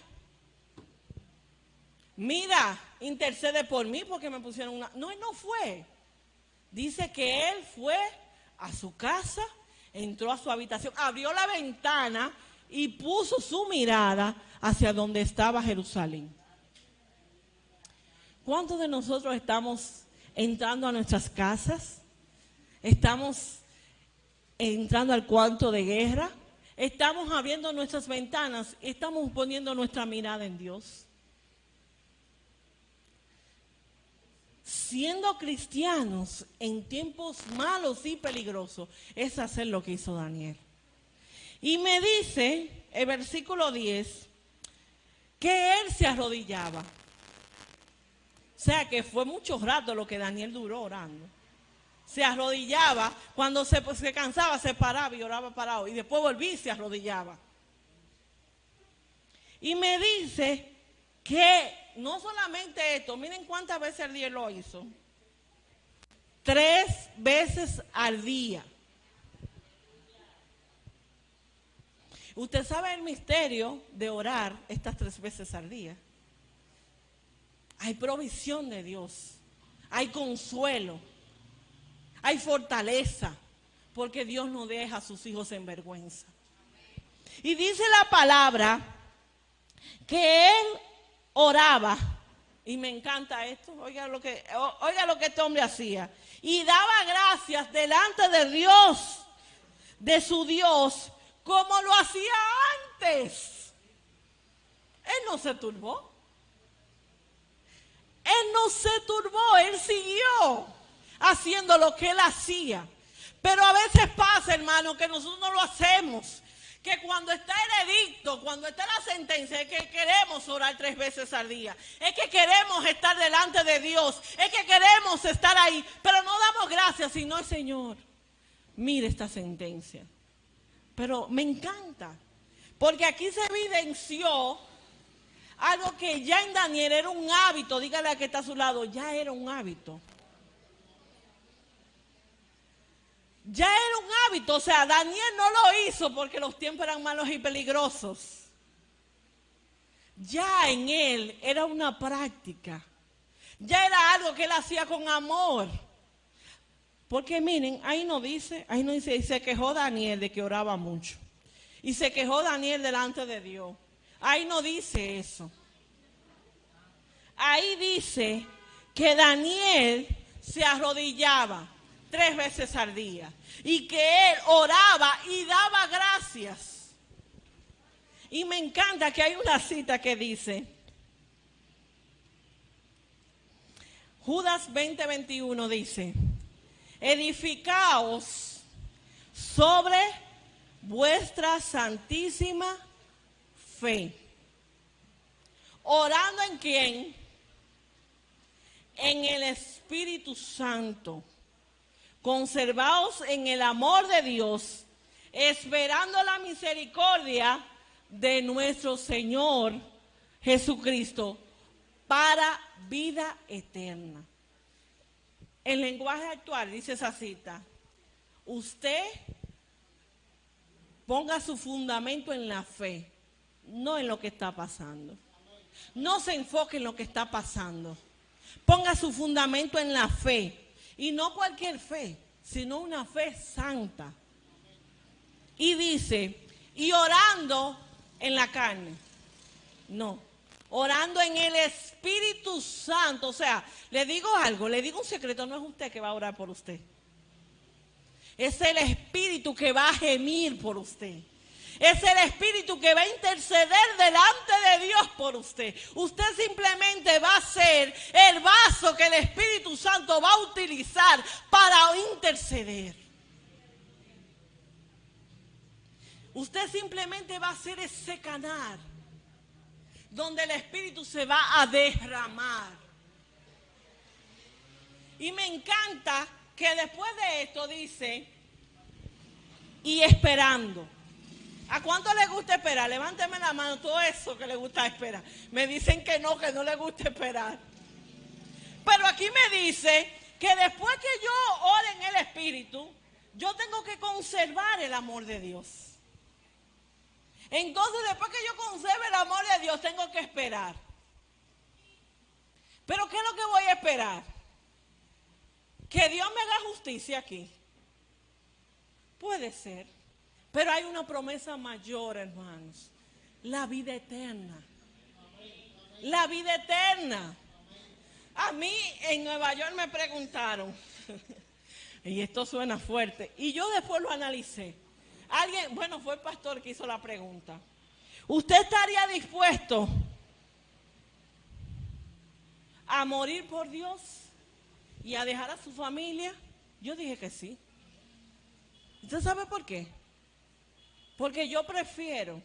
Mira, intercede por mí porque me pusieron una... No, él no fue. Dice que él fue a su casa, entró a su habitación, abrió la ventana y puso su mirada hacia donde estaba Jerusalén. ¿Cuántos de nosotros estamos entrando a nuestras casas? ¿Estamos entrando al cuarto de guerra? ¿Estamos abriendo nuestras ventanas? ¿Estamos poniendo nuestra mirada en Dios? Siendo cristianos en tiempos malos y peligrosos, es hacer lo que hizo Daniel. Y me dice el versículo 10 que él se arrodillaba. O sea que fue mucho rato lo que Daniel duró orando. Se arrodillaba, cuando se cansaba se paraba y oraba parado. Y después volvía y se arrodillaba. Y me dice que no solamente esto, miren cuántas veces al día lo hizo. 3 veces al día. Usted sabe el misterio de orar estas 3 veces al día. Hay provisión de Dios, hay consuelo, hay fortaleza, porque Dios no deja a sus hijos en vergüenza. Y dice la palabra que él oraba, y me encanta esto, oiga lo que este hombre hacía, y daba gracias delante de Dios, de su Dios, como lo hacía antes. Él no se turbó. Él no se turbó, él siguió haciendo lo que él hacía. Pero a veces pasa, hermano, que nosotros no lo hacemos. Que cuando está el edicto, cuando está la sentencia, es que queremos orar 3 veces al día. Es que queremos estar delante de Dios. Es que queremos estar ahí. Pero no damos gracias, sino el Señor. Mire esta sentencia. Pero me encanta. Porque aquí se evidenció algo que ya en Daniel era un hábito. Dígale a que está a su lado, ya era un hábito. Ya era un hábito, o sea, Daniel no lo hizo porque los tiempos eran malos y peligrosos. Ya en él era una práctica. Ya era algo que él hacía con amor. Porque miren, ahí no dice, y se quejó Daniel de que oraba mucho. Y se quejó Daniel delante de Dios. Ahí no dice eso. Ahí dice que Daniel se arrodillaba 3 veces al día y que él oraba y daba gracias. Y me encanta que hay una cita que dice, Judas 20:21 dice, edificaos sobre vuestra santísima fe. ¿Orando en quién? En el Espíritu Santo. Conservaos en el amor de Dios, esperando la misericordia de nuestro Señor Jesucristo para vida eterna. En lenguaje actual dice esa cita, usted ponga su fundamento en la fe, no en lo que está pasando. No se enfoque en lo que está pasando. Ponga su fundamento en la fe. Y no cualquier fe, sino una fe santa. Y dice, y orando en la carne. No, orando en el Espíritu Santo. O sea, le digo algo, le digo un secreto, no es usted que va a orar por usted. Es el Espíritu que va a gemir por usted. Es el Espíritu que va a interceder delante de Dios por usted. Usted simplemente va a ser el vaso que el Espíritu Santo va a utilizar para interceder. Usted simplemente va a ser ese canal donde el Espíritu se va a derramar. Y me encanta que después de esto dice, y esperando. ¿A cuánto le gusta esperar? Levánteme la mano, todo eso que le gusta esperar. Me dicen que no le gusta esperar. Pero aquí me dice que después que yo ore en el Espíritu, yo tengo que conservar el amor de Dios. Entonces, después que yo conserve el amor de Dios, tengo que esperar. ¿Pero qué es lo que voy a esperar? Que Dios me haga justicia aquí. Puede ser. Pero hay una promesa mayor, hermanos. La vida eterna. La vida eterna. A mí en Nueva York me preguntaron, y esto suena fuerte, y yo después lo analicé. Fue el pastor que hizo la pregunta. ¿Usted estaría dispuesto a morir por Dios y a dejar a su familia? Yo dije que sí. ¿Usted sabe por qué? Porque yo prefiero,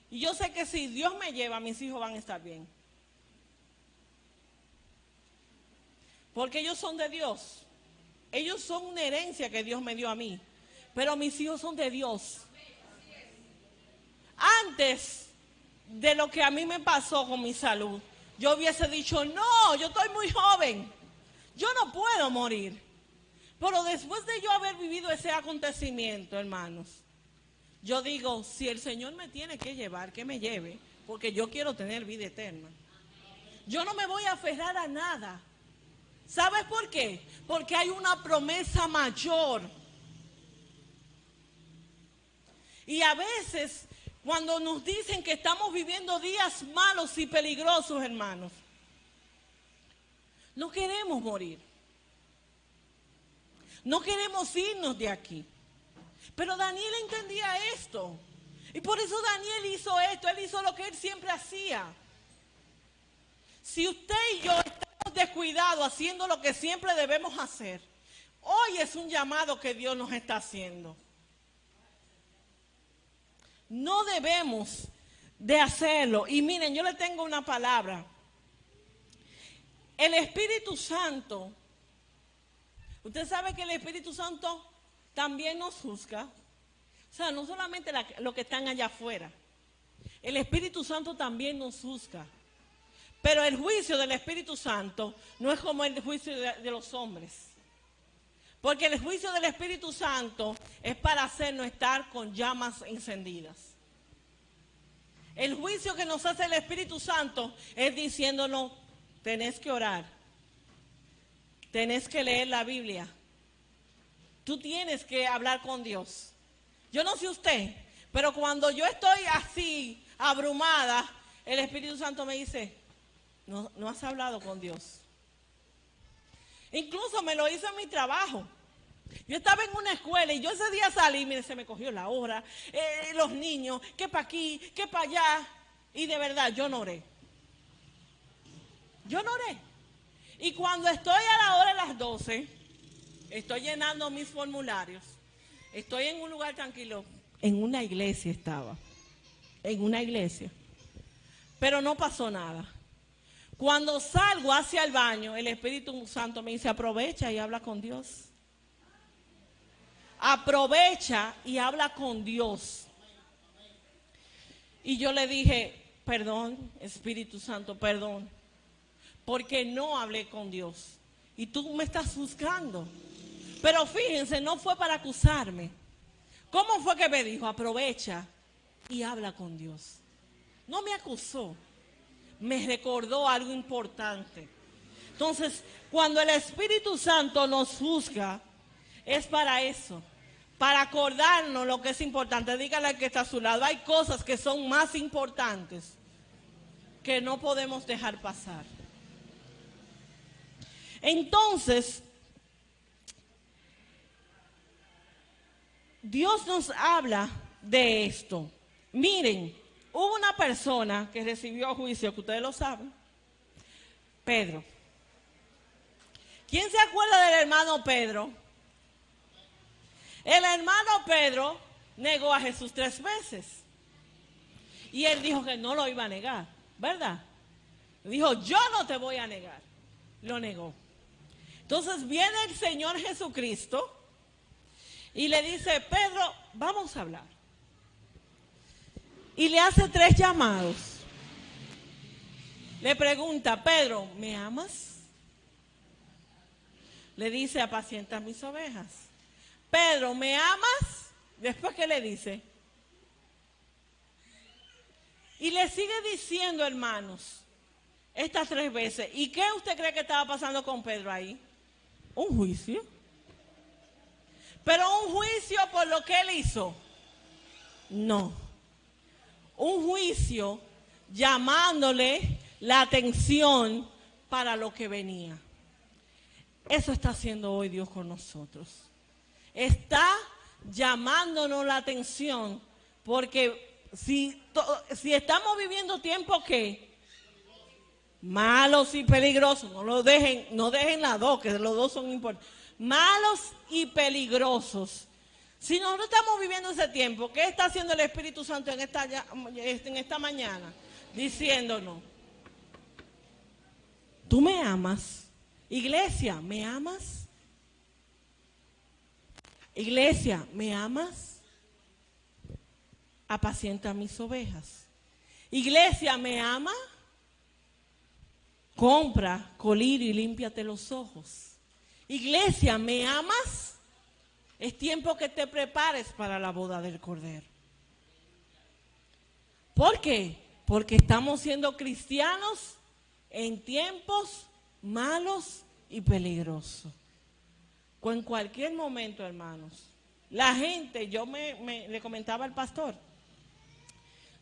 y yo sé que si Dios me lleva, mis hijos van a estar bien. Porque ellos son de Dios. Ellos son una herencia que Dios me dio a mí. Pero mis hijos son de Dios. Antes de lo que a mí me pasó con mi salud, yo hubiese dicho, no, yo estoy muy joven. Yo no puedo morir. Pero después de yo haber vivido ese acontecimiento, hermanos, yo digo, si el Señor me tiene que llevar, que me lleve, porque yo quiero tener vida eterna. Yo no me voy a aferrar a nada. ¿Sabes por qué? Porque hay una promesa mayor. Y a veces, cuando nos dicen que estamos viviendo días malos y peligrosos, hermanos, no queremos morir. No queremos irnos de aquí. Pero Daniel entendía esto. Y por eso Daniel hizo esto. Él hizo lo que él siempre hacía. Si usted y yo estamos descuidados haciendo lo que siempre debemos hacer, hoy es un llamado que Dios nos está haciendo. No debemos de hacerlo. Y miren, yo le tengo una palabra. El Espíritu Santo, usted sabe que el Espíritu Santo también nos juzga. O sea, no solamente los que están allá afuera. El Espíritu Santo también nos juzga. Pero el juicio del Espíritu Santo no es como el juicio de los hombres. Porque el juicio del Espíritu Santo es para hacernos estar con llamas encendidas. El juicio que nos hace el Espíritu Santo es diciéndonos, tenés que orar, tenés que leer la Biblia, tú tienes que hablar con Dios. Yo no sé usted, pero cuando yo estoy así, abrumada, el Espíritu Santo me dice, no has hablado con Dios. Incluso me lo hizo en mi trabajo. Yo estaba en una escuela y yo ese día salí, mire, se me cogió la hora, los niños, que para aquí, que para allá. Y de verdad, yo no oré. Yo no oré. Y cuando estoy a la hora de las 12, estoy llenando mis formularios, estoy en un lugar tranquilo, en una iglesia estaba, en una iglesia. Pero no pasó nada. Cuando salgo hacia el baño, el Espíritu Santo me dice, aprovecha y habla con Dios. Aprovecha y habla con Dios. Y yo le dije, perdón, Espíritu Santo, perdón, porque no hablé con Dios. Y tú me estás juzgando. Pero fíjense, no fue para acusarme. ¿Cómo fue que me dijo? Aprovecha y habla con Dios. No me acusó. Me recordó algo importante. Entonces, cuando el Espíritu Santo nos juzga, es para eso, para acordarnos lo que es importante. Dígale al que está a su lado, hay cosas que son más importantes que no podemos dejar pasar. Entonces, Dios nos habla de esto. Miren, hubo una persona que recibió juicio, que ustedes lo saben, Pedro. ¿Quién se acuerda del hermano Pedro? El hermano Pedro negó a Jesús 3 veces. Y él dijo que no lo iba a negar, ¿verdad? Dijo, yo no te voy a negar. Lo negó. Entonces viene el Señor Jesucristo y le dice, Pedro, vamos a hablar. Y le hace 3 llamados. Le pregunta, Pedro, ¿me amas? Le dice, apacienta mis ovejas. Pedro, ¿me amas? Después, ¿qué le dice? Y le sigue diciendo, hermanos, estas 3 veces. ¿Y qué usted cree que estaba pasando con Pedro ahí? Un juicio. ¿Pero un juicio por lo que él hizo? No. Un juicio llamándole la atención para lo que venía. Eso está haciendo hoy Dios con nosotros. Está llamándonos la atención porque si estamos viviendo tiempos que malos y peligrosos, no dejen las dos, que los dos son importantes. Malos y peligrosos. Si nosotros estamos viviendo ese tiempo, ¿qué está haciendo el Espíritu Santo en esta mañana? Diciéndonos, ¿tú me amas? Iglesia, ¿me amas? Iglesia, ¿me amas? Apacienta mis ovejas. Iglesia, ¿me ama? Compra colirio y límpiate los ojos. Iglesia, ¿me amas? Es tiempo que te prepares para la boda del Cordero. ¿Por qué? Porque estamos siendo cristianos en tiempos malos y peligrosos. En cualquier momento, hermanos. La gente, le comentaba al pastor,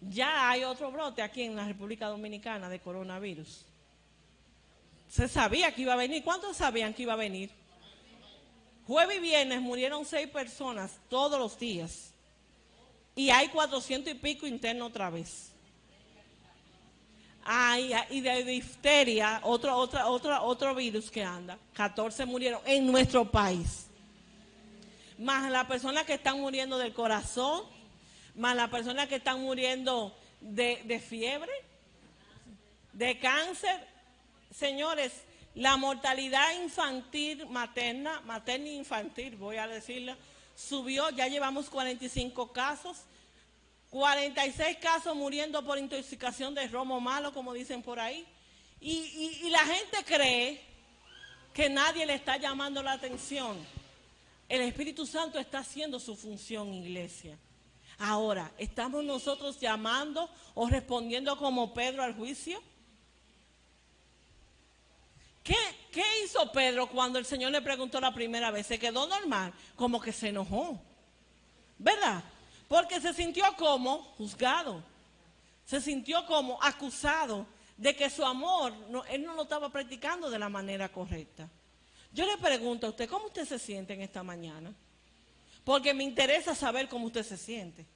ya hay otro brote aquí en la República Dominicana de coronavirus. Se sabía que iba a venir. ¿Cuántos sabían que iba a venir? Jueves y viernes murieron 6 personas todos los días. Y hay 400 y pico internos otra vez. Y de difteria, otro virus que anda. 14 murieron en nuestro país. Más las personas que están muriendo del corazón. Más las personas que están muriendo de fiebre. De cáncer. Señores, la mortalidad infantil, materna e infantil, voy a decirlo, subió, ya llevamos 45 casos, 46 casos muriendo por intoxicación de romo malo, como dicen por ahí, y la gente cree que nadie le está llamando la atención. El Espíritu Santo está haciendo su función, iglesia. Ahora, ¿estamos nosotros llamando o respondiendo como Pedro al juicio? ¿Qué hizo Pedro cuando el Señor le preguntó la primera vez? Se quedó normal, como que se enojó, ¿verdad? Porque se sintió como juzgado, se sintió como acusado de que su amor, él no lo estaba practicando de la manera correcta. Yo le pregunto a usted, ¿cómo usted se siente en esta mañana? Porque me interesa saber cómo usted se siente.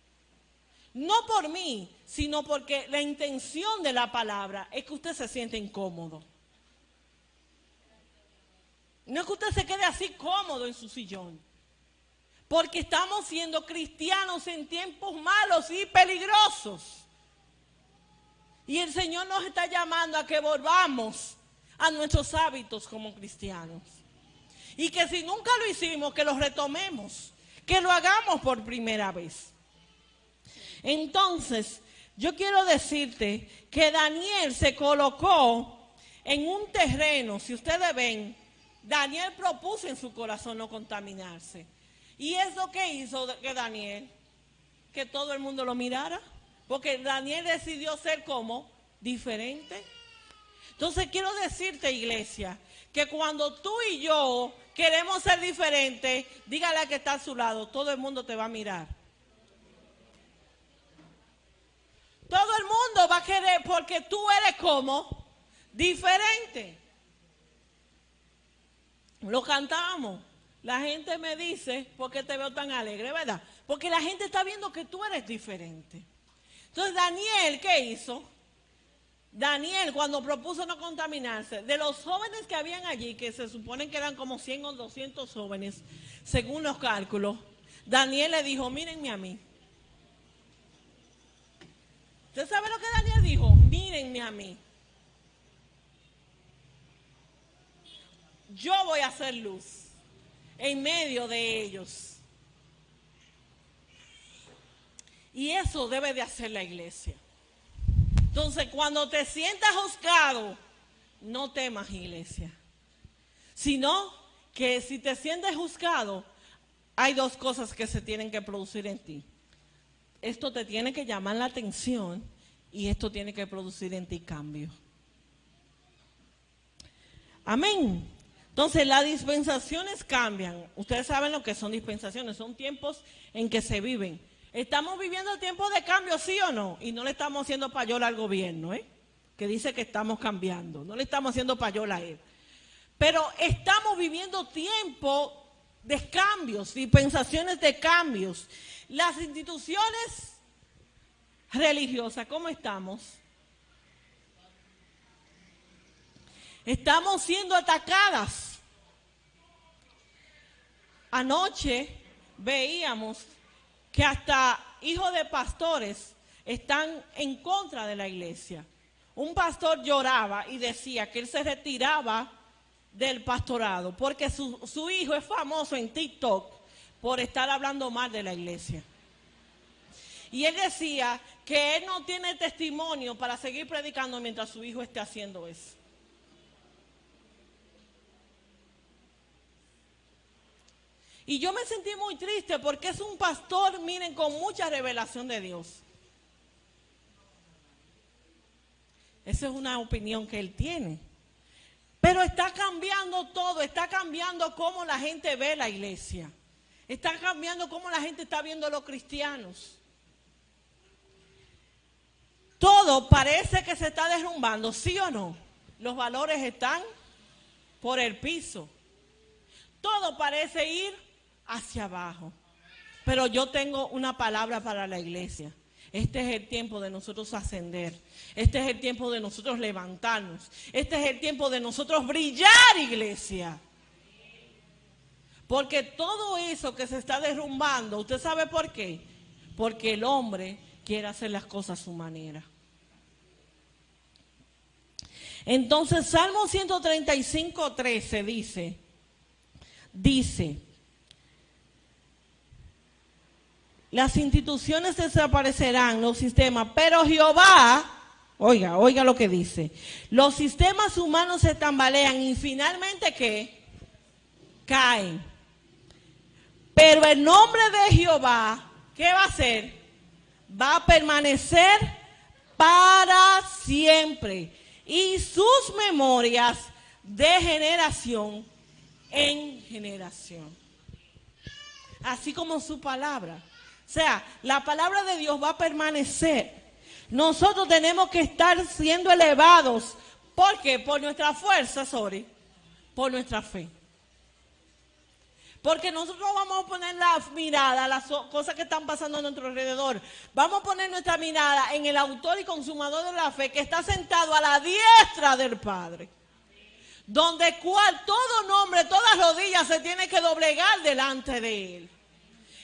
No por mí, sino porque la intención de la palabra es que usted se siente incómodo. No es que usted se quede así cómodo en su sillón. Porque estamos siendo cristianos en tiempos malos y peligrosos. Y el Señor nos está llamando a que volvamos a nuestros hábitos como cristianos. Y que si nunca lo hicimos, que lo retomemos. Que lo hagamos por primera vez. Entonces, yo quiero decirte que Daniel se colocó en un terreno, si ustedes ven, Daniel propuso en su corazón no contaminarse. ¿Y eso qué hizo que Daniel? Que todo el mundo lo mirara. Porque Daniel decidió ser como diferente. Entonces quiero decirte, iglesia, que cuando tú y yo queremos ser diferentes, dígale al que está a su lado, todo el mundo te va a mirar. Todo el mundo va a querer porque tú eres como diferente. Lo cantábamos. La gente me dice, ¿por qué te veo tan alegre, verdad? Porque la gente está viendo que tú eres diferente. Entonces Daniel, ¿qué hizo? Daniel, cuando propuso no contaminarse, de los jóvenes que habían allí, que se supone que eran como 100 o 200 jóvenes, según los cálculos, Daniel le dijo, mírenme a mí. ¿Usted sabe lo que Daniel dijo? Mírenme a mí. Yo voy a hacer luz en medio de ellos. Y eso debe de hacer la iglesia. Entonces, cuando te sientas juzgado, no temas, iglesia. Sino que si te sientes juzgado, hay dos cosas que se tienen que producir en ti. Esto te tiene que llamar la atención y esto tiene que producir en ti cambio. Amén. Entonces las dispensaciones cambian. Ustedes saben lo que son dispensaciones, son tiempos en que se viven. Estamos viviendo tiempos de cambio, ¿sí o no? Y no le estamos haciendo payola al gobierno, que dice que estamos cambiando. No le estamos haciendo payola a él. Pero estamos viviendo tiempos de cambios, dispensaciones de cambios. Las instituciones religiosas, ¿cómo estamos? Estamos siendo atacadas. Anoche veíamos que hasta hijos de pastores están en contra de la iglesia. Un pastor lloraba y decía que él se retiraba del pastorado porque su hijo es famoso en TikTok por estar hablando mal de la iglesia. Y él decía que él no tiene testimonio para seguir predicando mientras su hijo esté haciendo eso. Y yo me sentí muy triste porque es un pastor, miren, con mucha revelación de Dios. Esa es una opinión que él tiene. Pero está cambiando todo, está cambiando cómo la gente ve la iglesia. Está cambiando cómo la gente está viendo a los cristianos. Todo parece que se está derrumbando, ¿sí o no? Los valores están por el piso. Todo parece ir hacia abajo. Pero yo tengo una palabra para la iglesia. Este es el tiempo de nosotros ascender. Este es el tiempo de nosotros levantarnos. Este es el tiempo de nosotros brillar, iglesia. Porque todo eso que se está derrumbando, ¿usted sabe por qué? Porque el hombre quiere hacer las cosas a su manera. Entonces, Salmo 135:13 dice, las instituciones desaparecerán, los sistemas, pero Jehová, oiga lo que dice, los sistemas humanos se tambalean y finalmente ¿qué? Caen. Pero el nombre de Jehová, ¿qué va a hacer? Va a permanecer para siempre y sus memorias de generación en generación. Así como su palabra. O sea, la palabra de Dios va a permanecer. Nosotros tenemos que estar siendo elevados. ¿Por qué? Por nuestra fuerza, por nuestra fe. Porque nosotros vamos a poner la mirada a las cosas que están pasando a nuestro alrededor. Vamos a poner nuestra mirada en el autor y consumador de la fe que está sentado a la diestra del Padre. Donde todo nombre, toda rodilla se tiene que doblegar delante de Él.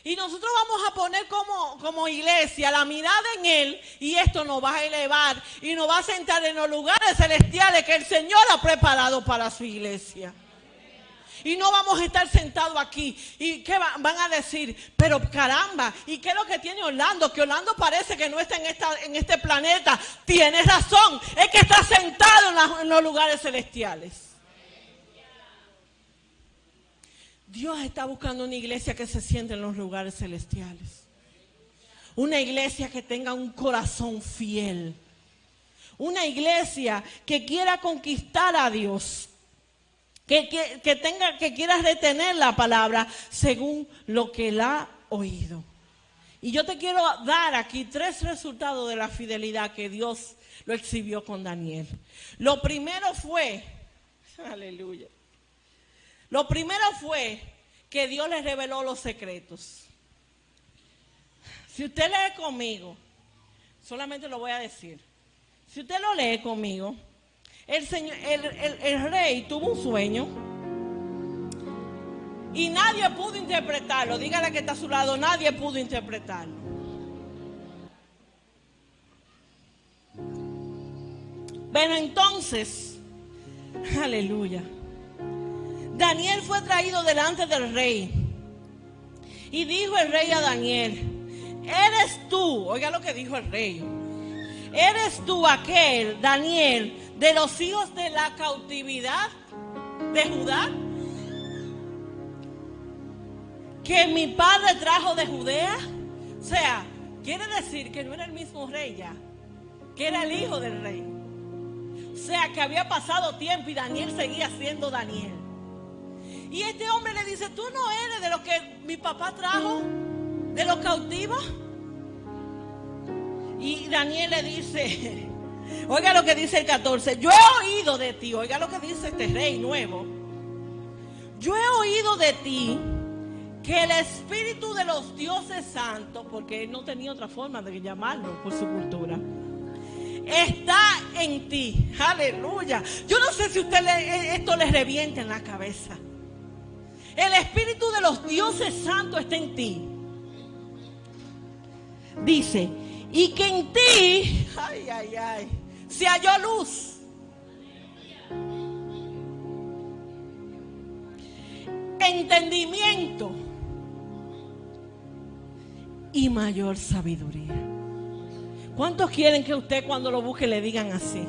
Y nosotros vamos a poner como iglesia la mirada en Él y esto nos va a elevar y nos va a sentar en los lugares celestiales que el Señor ha preparado para su iglesia. Y no vamos a estar sentados aquí. ¿Y qué van a decir? Pero caramba, ¿y qué es lo que tiene Orlando? Que Orlando parece que no está en este planeta. Tienes razón, es que está sentado en los lugares celestiales. Dios está buscando una iglesia que se siente en los lugares celestiales. Una iglesia que tenga un corazón fiel. Una iglesia que quiera conquistar a Dios. Que quiera retener la palabra según lo que él ha oído. Y yo te quiero dar aquí 3 resultados de la fidelidad que Dios lo exhibió con Daniel. Lo primero fue, aleluya. Lo primero fue que Dios le reveló los secretos. Si usted lee conmigo, solamente lo voy a decir. Si usted lo lee conmigo, el rey tuvo un sueño y nadie pudo interpretarlo. Dígale que está a su lado, nadie pudo interpretarlo. Pero entonces, aleluya, Daniel fue traído delante del rey. Y dijo el rey a Daniel: eres tú, oiga lo que dijo el rey, eres tú aquel, Daniel, de los hijos de la cautividad de Judá, que mi padre trajo de Judea. O sea, quiere decir que no era el mismo rey ya, que era el hijo del rey. O sea, que había pasado tiempo y Daniel seguía siendo Daniel. Y este hombre le dice: tú no eres de los que mi papá trajo, de los cautivos. Y Daniel le dice, oiga lo que dice el 14, yo he oído de ti, oiga lo que dice este rey nuevo. Yo he oído de ti que el espíritu de los dioses santos, porque él no tenía otra forma de llamarlo por su cultura, está en ti. Aleluya. Yo no sé si esto le revienta en la cabeza. El espíritu de los dioses santos está en ti. Dice, y que en ti, se halló luz. Entendimiento y mayor sabiduría. ¿Cuántos quieren que usted cuando lo busque le digan así?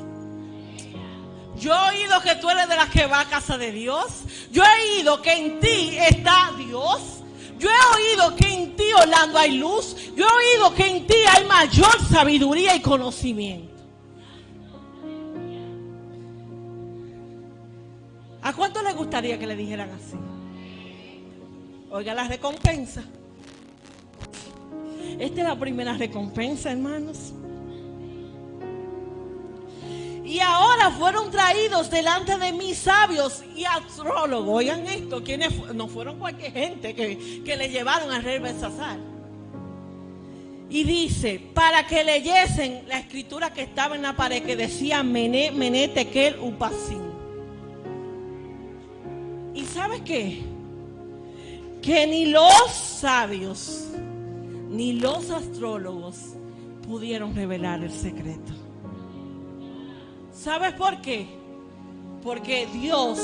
Yo he oído que tú eres de las que va a casa de Dios. Yo he oído que en ti está Dios. Yo he oído que en ti, Orlando, hay luz. Yo he oído que en ti hay mayor sabiduría y conocimiento. ¿A cuánto le gustaría que le dijeran así? Oiga la recompensa. Esta es la primera recompensa, hermanos. Y ahora fueron traídos delante de mí sabios y astrólogos. Oigan esto, ¿quiénes no fueron cualquier gente que le llevaron al rey Belsasar? Y dice, para que leyesen la escritura que estaba en la pared, que decía Mené, Mené, Tekel, Upasin. ¿Y sabes qué? Que ni los sabios ni los astrólogos pudieron revelar el secreto. ¿Sabes por qué? Porque Dios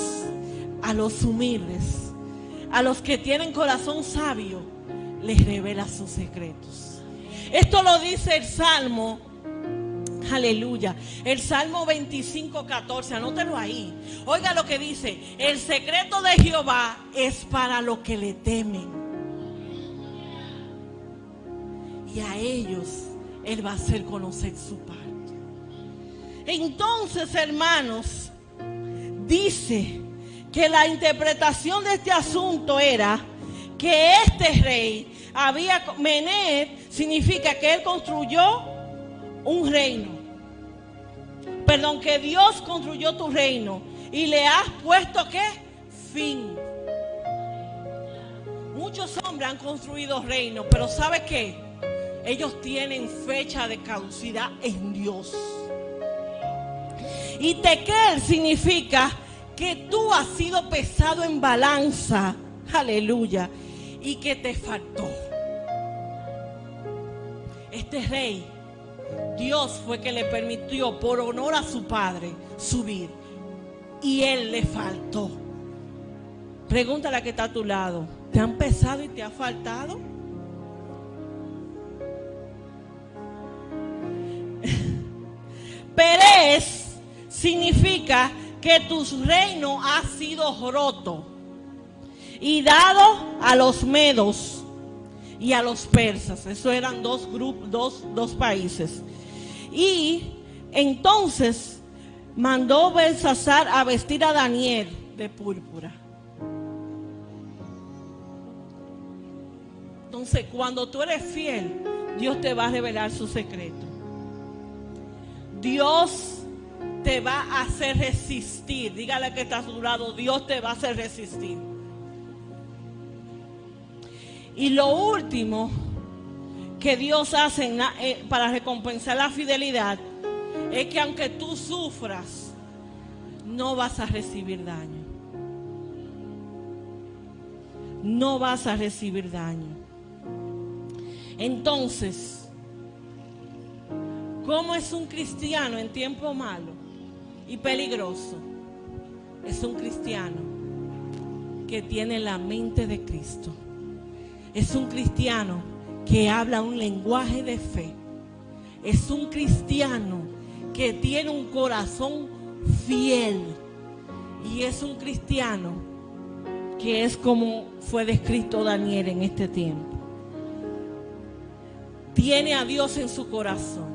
a los humildes, a los que tienen corazón sabio, les revela sus secretos. Esto lo dice el Salmo, aleluya, el Salmo 25:14, anótelo ahí. Oiga lo que dice: el secreto de Jehová es para los que le temen, y a ellos Él va a hacer conocer su pacto. Entonces, hermanos, dice que la interpretación de este asunto era que este rey Mené significa que él construyó un reino. Perdón, que Dios construyó tu reino y le has puesto ¿qué? Fin. Muchos hombres han construido reinos, pero ¿sabe qué? Ellos tienen fecha de caducidad en Dios. Y Tekel significa que tú has sido pesado en balanza, aleluya, y que te faltó. Este rey, Dios fue que le permitió por honor a su padre subir, y él le faltó. Pregúntale a que está a tu lado: ¿te han pesado y te ha faltado? Pérez significa que tu reino ha sido roto y dado a los medos y a los persas. Eso eran dos grupos, dos países. Y Entonces mandó Belsasar a vestir a Daniel de púrpura. Entonces, cuando tú eres fiel, Dios te va a revelar su secreto. Dios te va a hacer resistir. Dígale que está a su lado, Dios te va a hacer resistir. Y lo último que Dios hace para recompensar la fidelidad es que aunque tú sufras, no vas a recibir daño. No vas a recibir daño. Entonces, ¿cómo es un cristiano en tiempo malo y peligroso? Es un cristiano que tiene la mente de Cristo. Es un cristiano que habla un lenguaje de fe. Es un cristiano que tiene un corazón fiel. Y es un cristiano que es como fue descrito Daniel en este tiempo. Tiene a Dios en su corazón.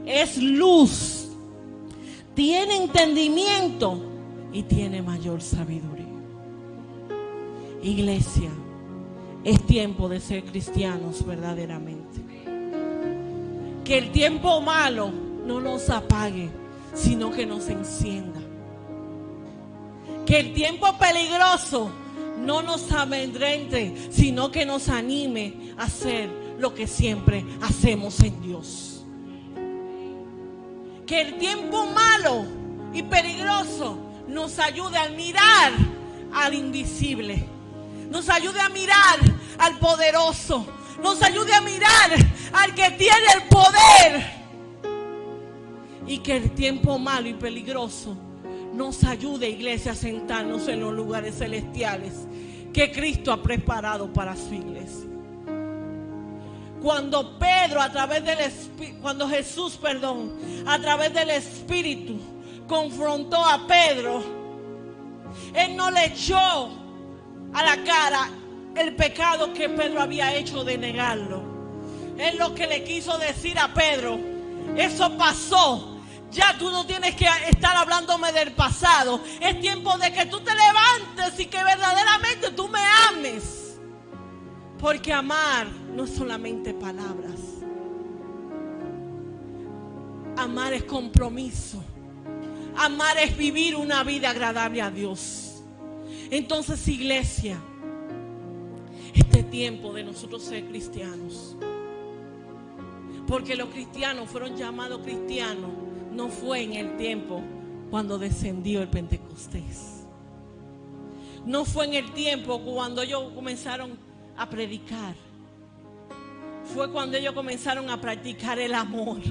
Es luz. Tiene entendimiento y tiene mayor sabiduría. Iglesia, es tiempo de ser cristianos verdaderamente. Que el tiempo malo no nos apague, sino que nos encienda. Que el tiempo peligroso no nos amedrente, sino que nos anime a hacer lo que siempre hacemos en Dios. Que el tiempo malo y peligroso nos ayude a mirar al invisible. Nos ayude a mirar al poderoso. Nos ayude a mirar al que tiene el poder. Y que el tiempo malo y peligroso nos ayude, iglesia, a sentarnos en los lugares celestiales que Cristo ha preparado para su iglesia. Cuando Jesús, a través del Espíritu confrontó a Pedro, Él no le echó a la cara el pecado que Pedro había hecho de negarlo. Él lo que le quiso decir a Pedro: eso pasó. Ya tú no tienes que estar hablándome del pasado. Es tiempo de que tú te levantes y que verdaderamente tú me ames. Porque amar no es solamente palabras. Amar es compromiso. Amar es vivir una vida agradable a Dios. Entonces, iglesia, este tiempo de nosotros ser cristianos. Porque los cristianos fueron llamados cristianos. No fue en el tiempo cuando descendió el Pentecostés. No fue en el tiempo cuando ellos comenzaron a predicar. Fue cuando ellos comenzaron a practicar el amor.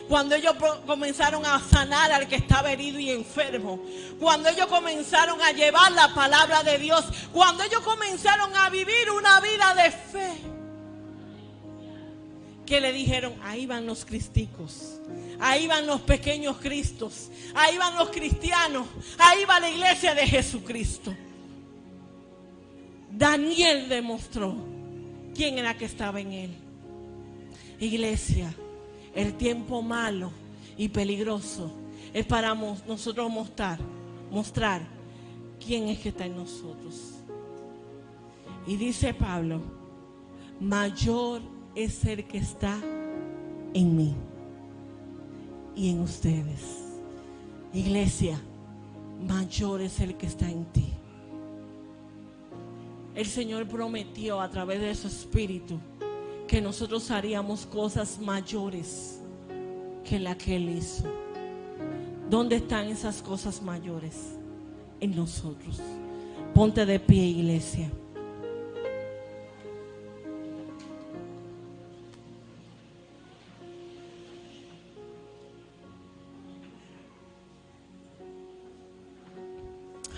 Cuando ellos comenzaron a sanar al que estaba herido y enfermo. Cuando ellos comenzaron a llevar la palabra de Dios. Cuando ellos comenzaron a vivir una vida de fe. Que le dijeron: ahí van los cristicos, ahí van los pequeños cristos, ahí van los cristianos, ahí va la iglesia de Jesucristo. Daniel demostró quién era que estaba en él. Iglesia, el tiempo malo y peligroso es para nosotros mostrar quién es que está en nosotros. Y dice Pablo: mayor es el que está en mí y en ustedes. Iglesia, mayor es el que está en ti. El Señor prometió a través de su Espíritu que nosotros haríamos cosas mayores que la que Él hizo. ¿Dónde están esas cosas mayores? En nosotros. Ponte de pie, iglesia.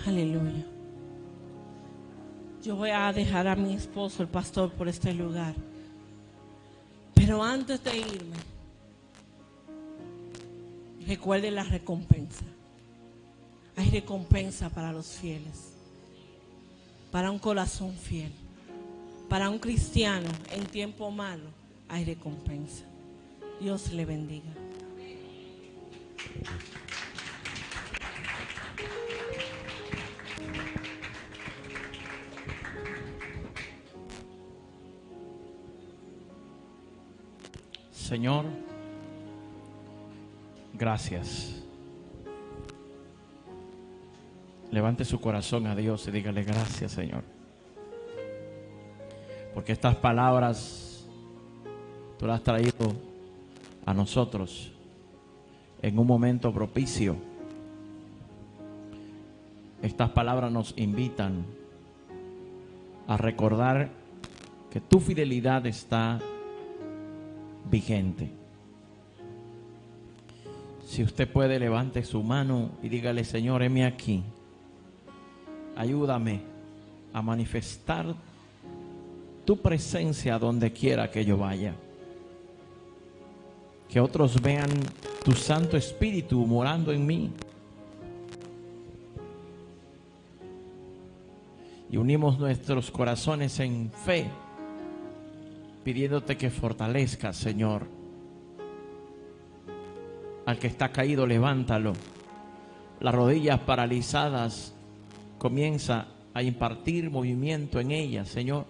Aleluya. Yo voy a dejar a mi esposo, el pastor, por este lugar. Pero antes de irme, recuerde la recompensa. Hay recompensa para los fieles. Para un corazón fiel. Para un cristiano en tiempo malo, hay recompensa. Dios le bendiga. Señor, gracias. Levante su corazón a Dios y dígale gracias, Señor. Porque estas palabras tú las has traído a nosotros en un momento propicio. Estas palabras nos invitan a recordar que tu fidelidad está vigente. Si usted puede, levante su mano y dígale: Señor, heme aquí. Ayúdame a manifestar tu presencia donde quiera que yo vaya. Que otros vean tu Santo Espíritu morando en mí. Y unimos nuestros corazones en fe, pidiéndote que fortalezcas, Señor. Al que está caído, levántalo. Las rodillas paralizadas, comienza a impartir movimiento en ellas, Señor.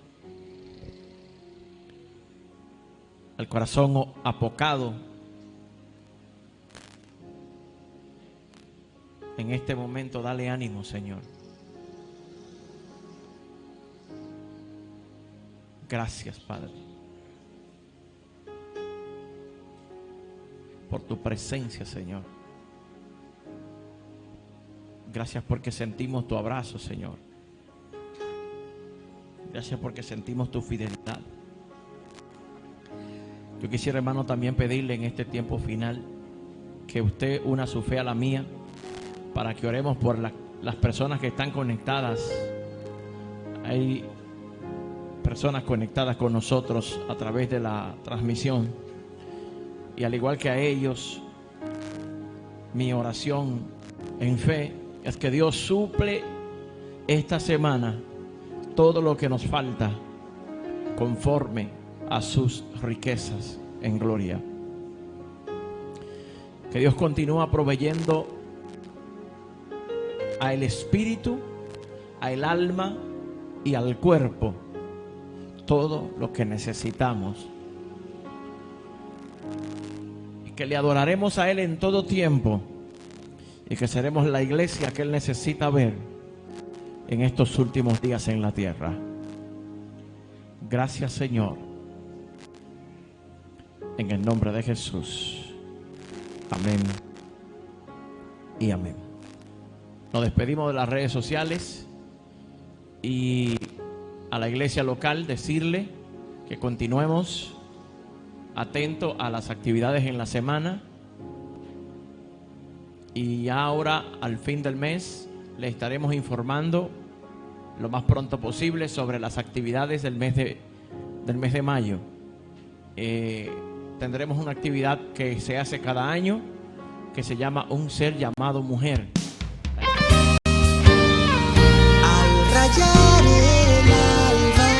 Al corazón apocado, en este momento dale ánimo, Señor. Gracias, Padre, por tu presencia, Señor. Gracias porque sentimos tu abrazo, Señor. Gracias porque sentimos tu fidelidad. Yo quisiera, hermano, también pedirle en este tiempo final que usted una su fe a la mía para que oremos por las personas que están conectadas. Hay personas conectadas con nosotros a través de la transmisión, y al igual que a ellos, mi oración en fe es que Dios suple esta semana todo lo que nos falta conforme a sus riquezas en gloria. Que Dios continúa proveyendo al espíritu, al alma y al cuerpo todo lo que necesitamos. Y que le adoraremos a Él en todo tiempo, y que seremos la iglesia que Él necesita ver en estos últimos días en la tierra. Gracias, Señor, en el nombre de Jesús. Amén y amén. Nos despedimos de las redes sociales y a la iglesia local decirle que continuemos atentos a las actividades en la semana, y ahora al fin del mes le estaremos informando lo más pronto posible sobre las actividades del mes de mayo. Tendremos una actividad que se hace cada año que se llama Un Ser Llamado Mujer. Al rayar el alba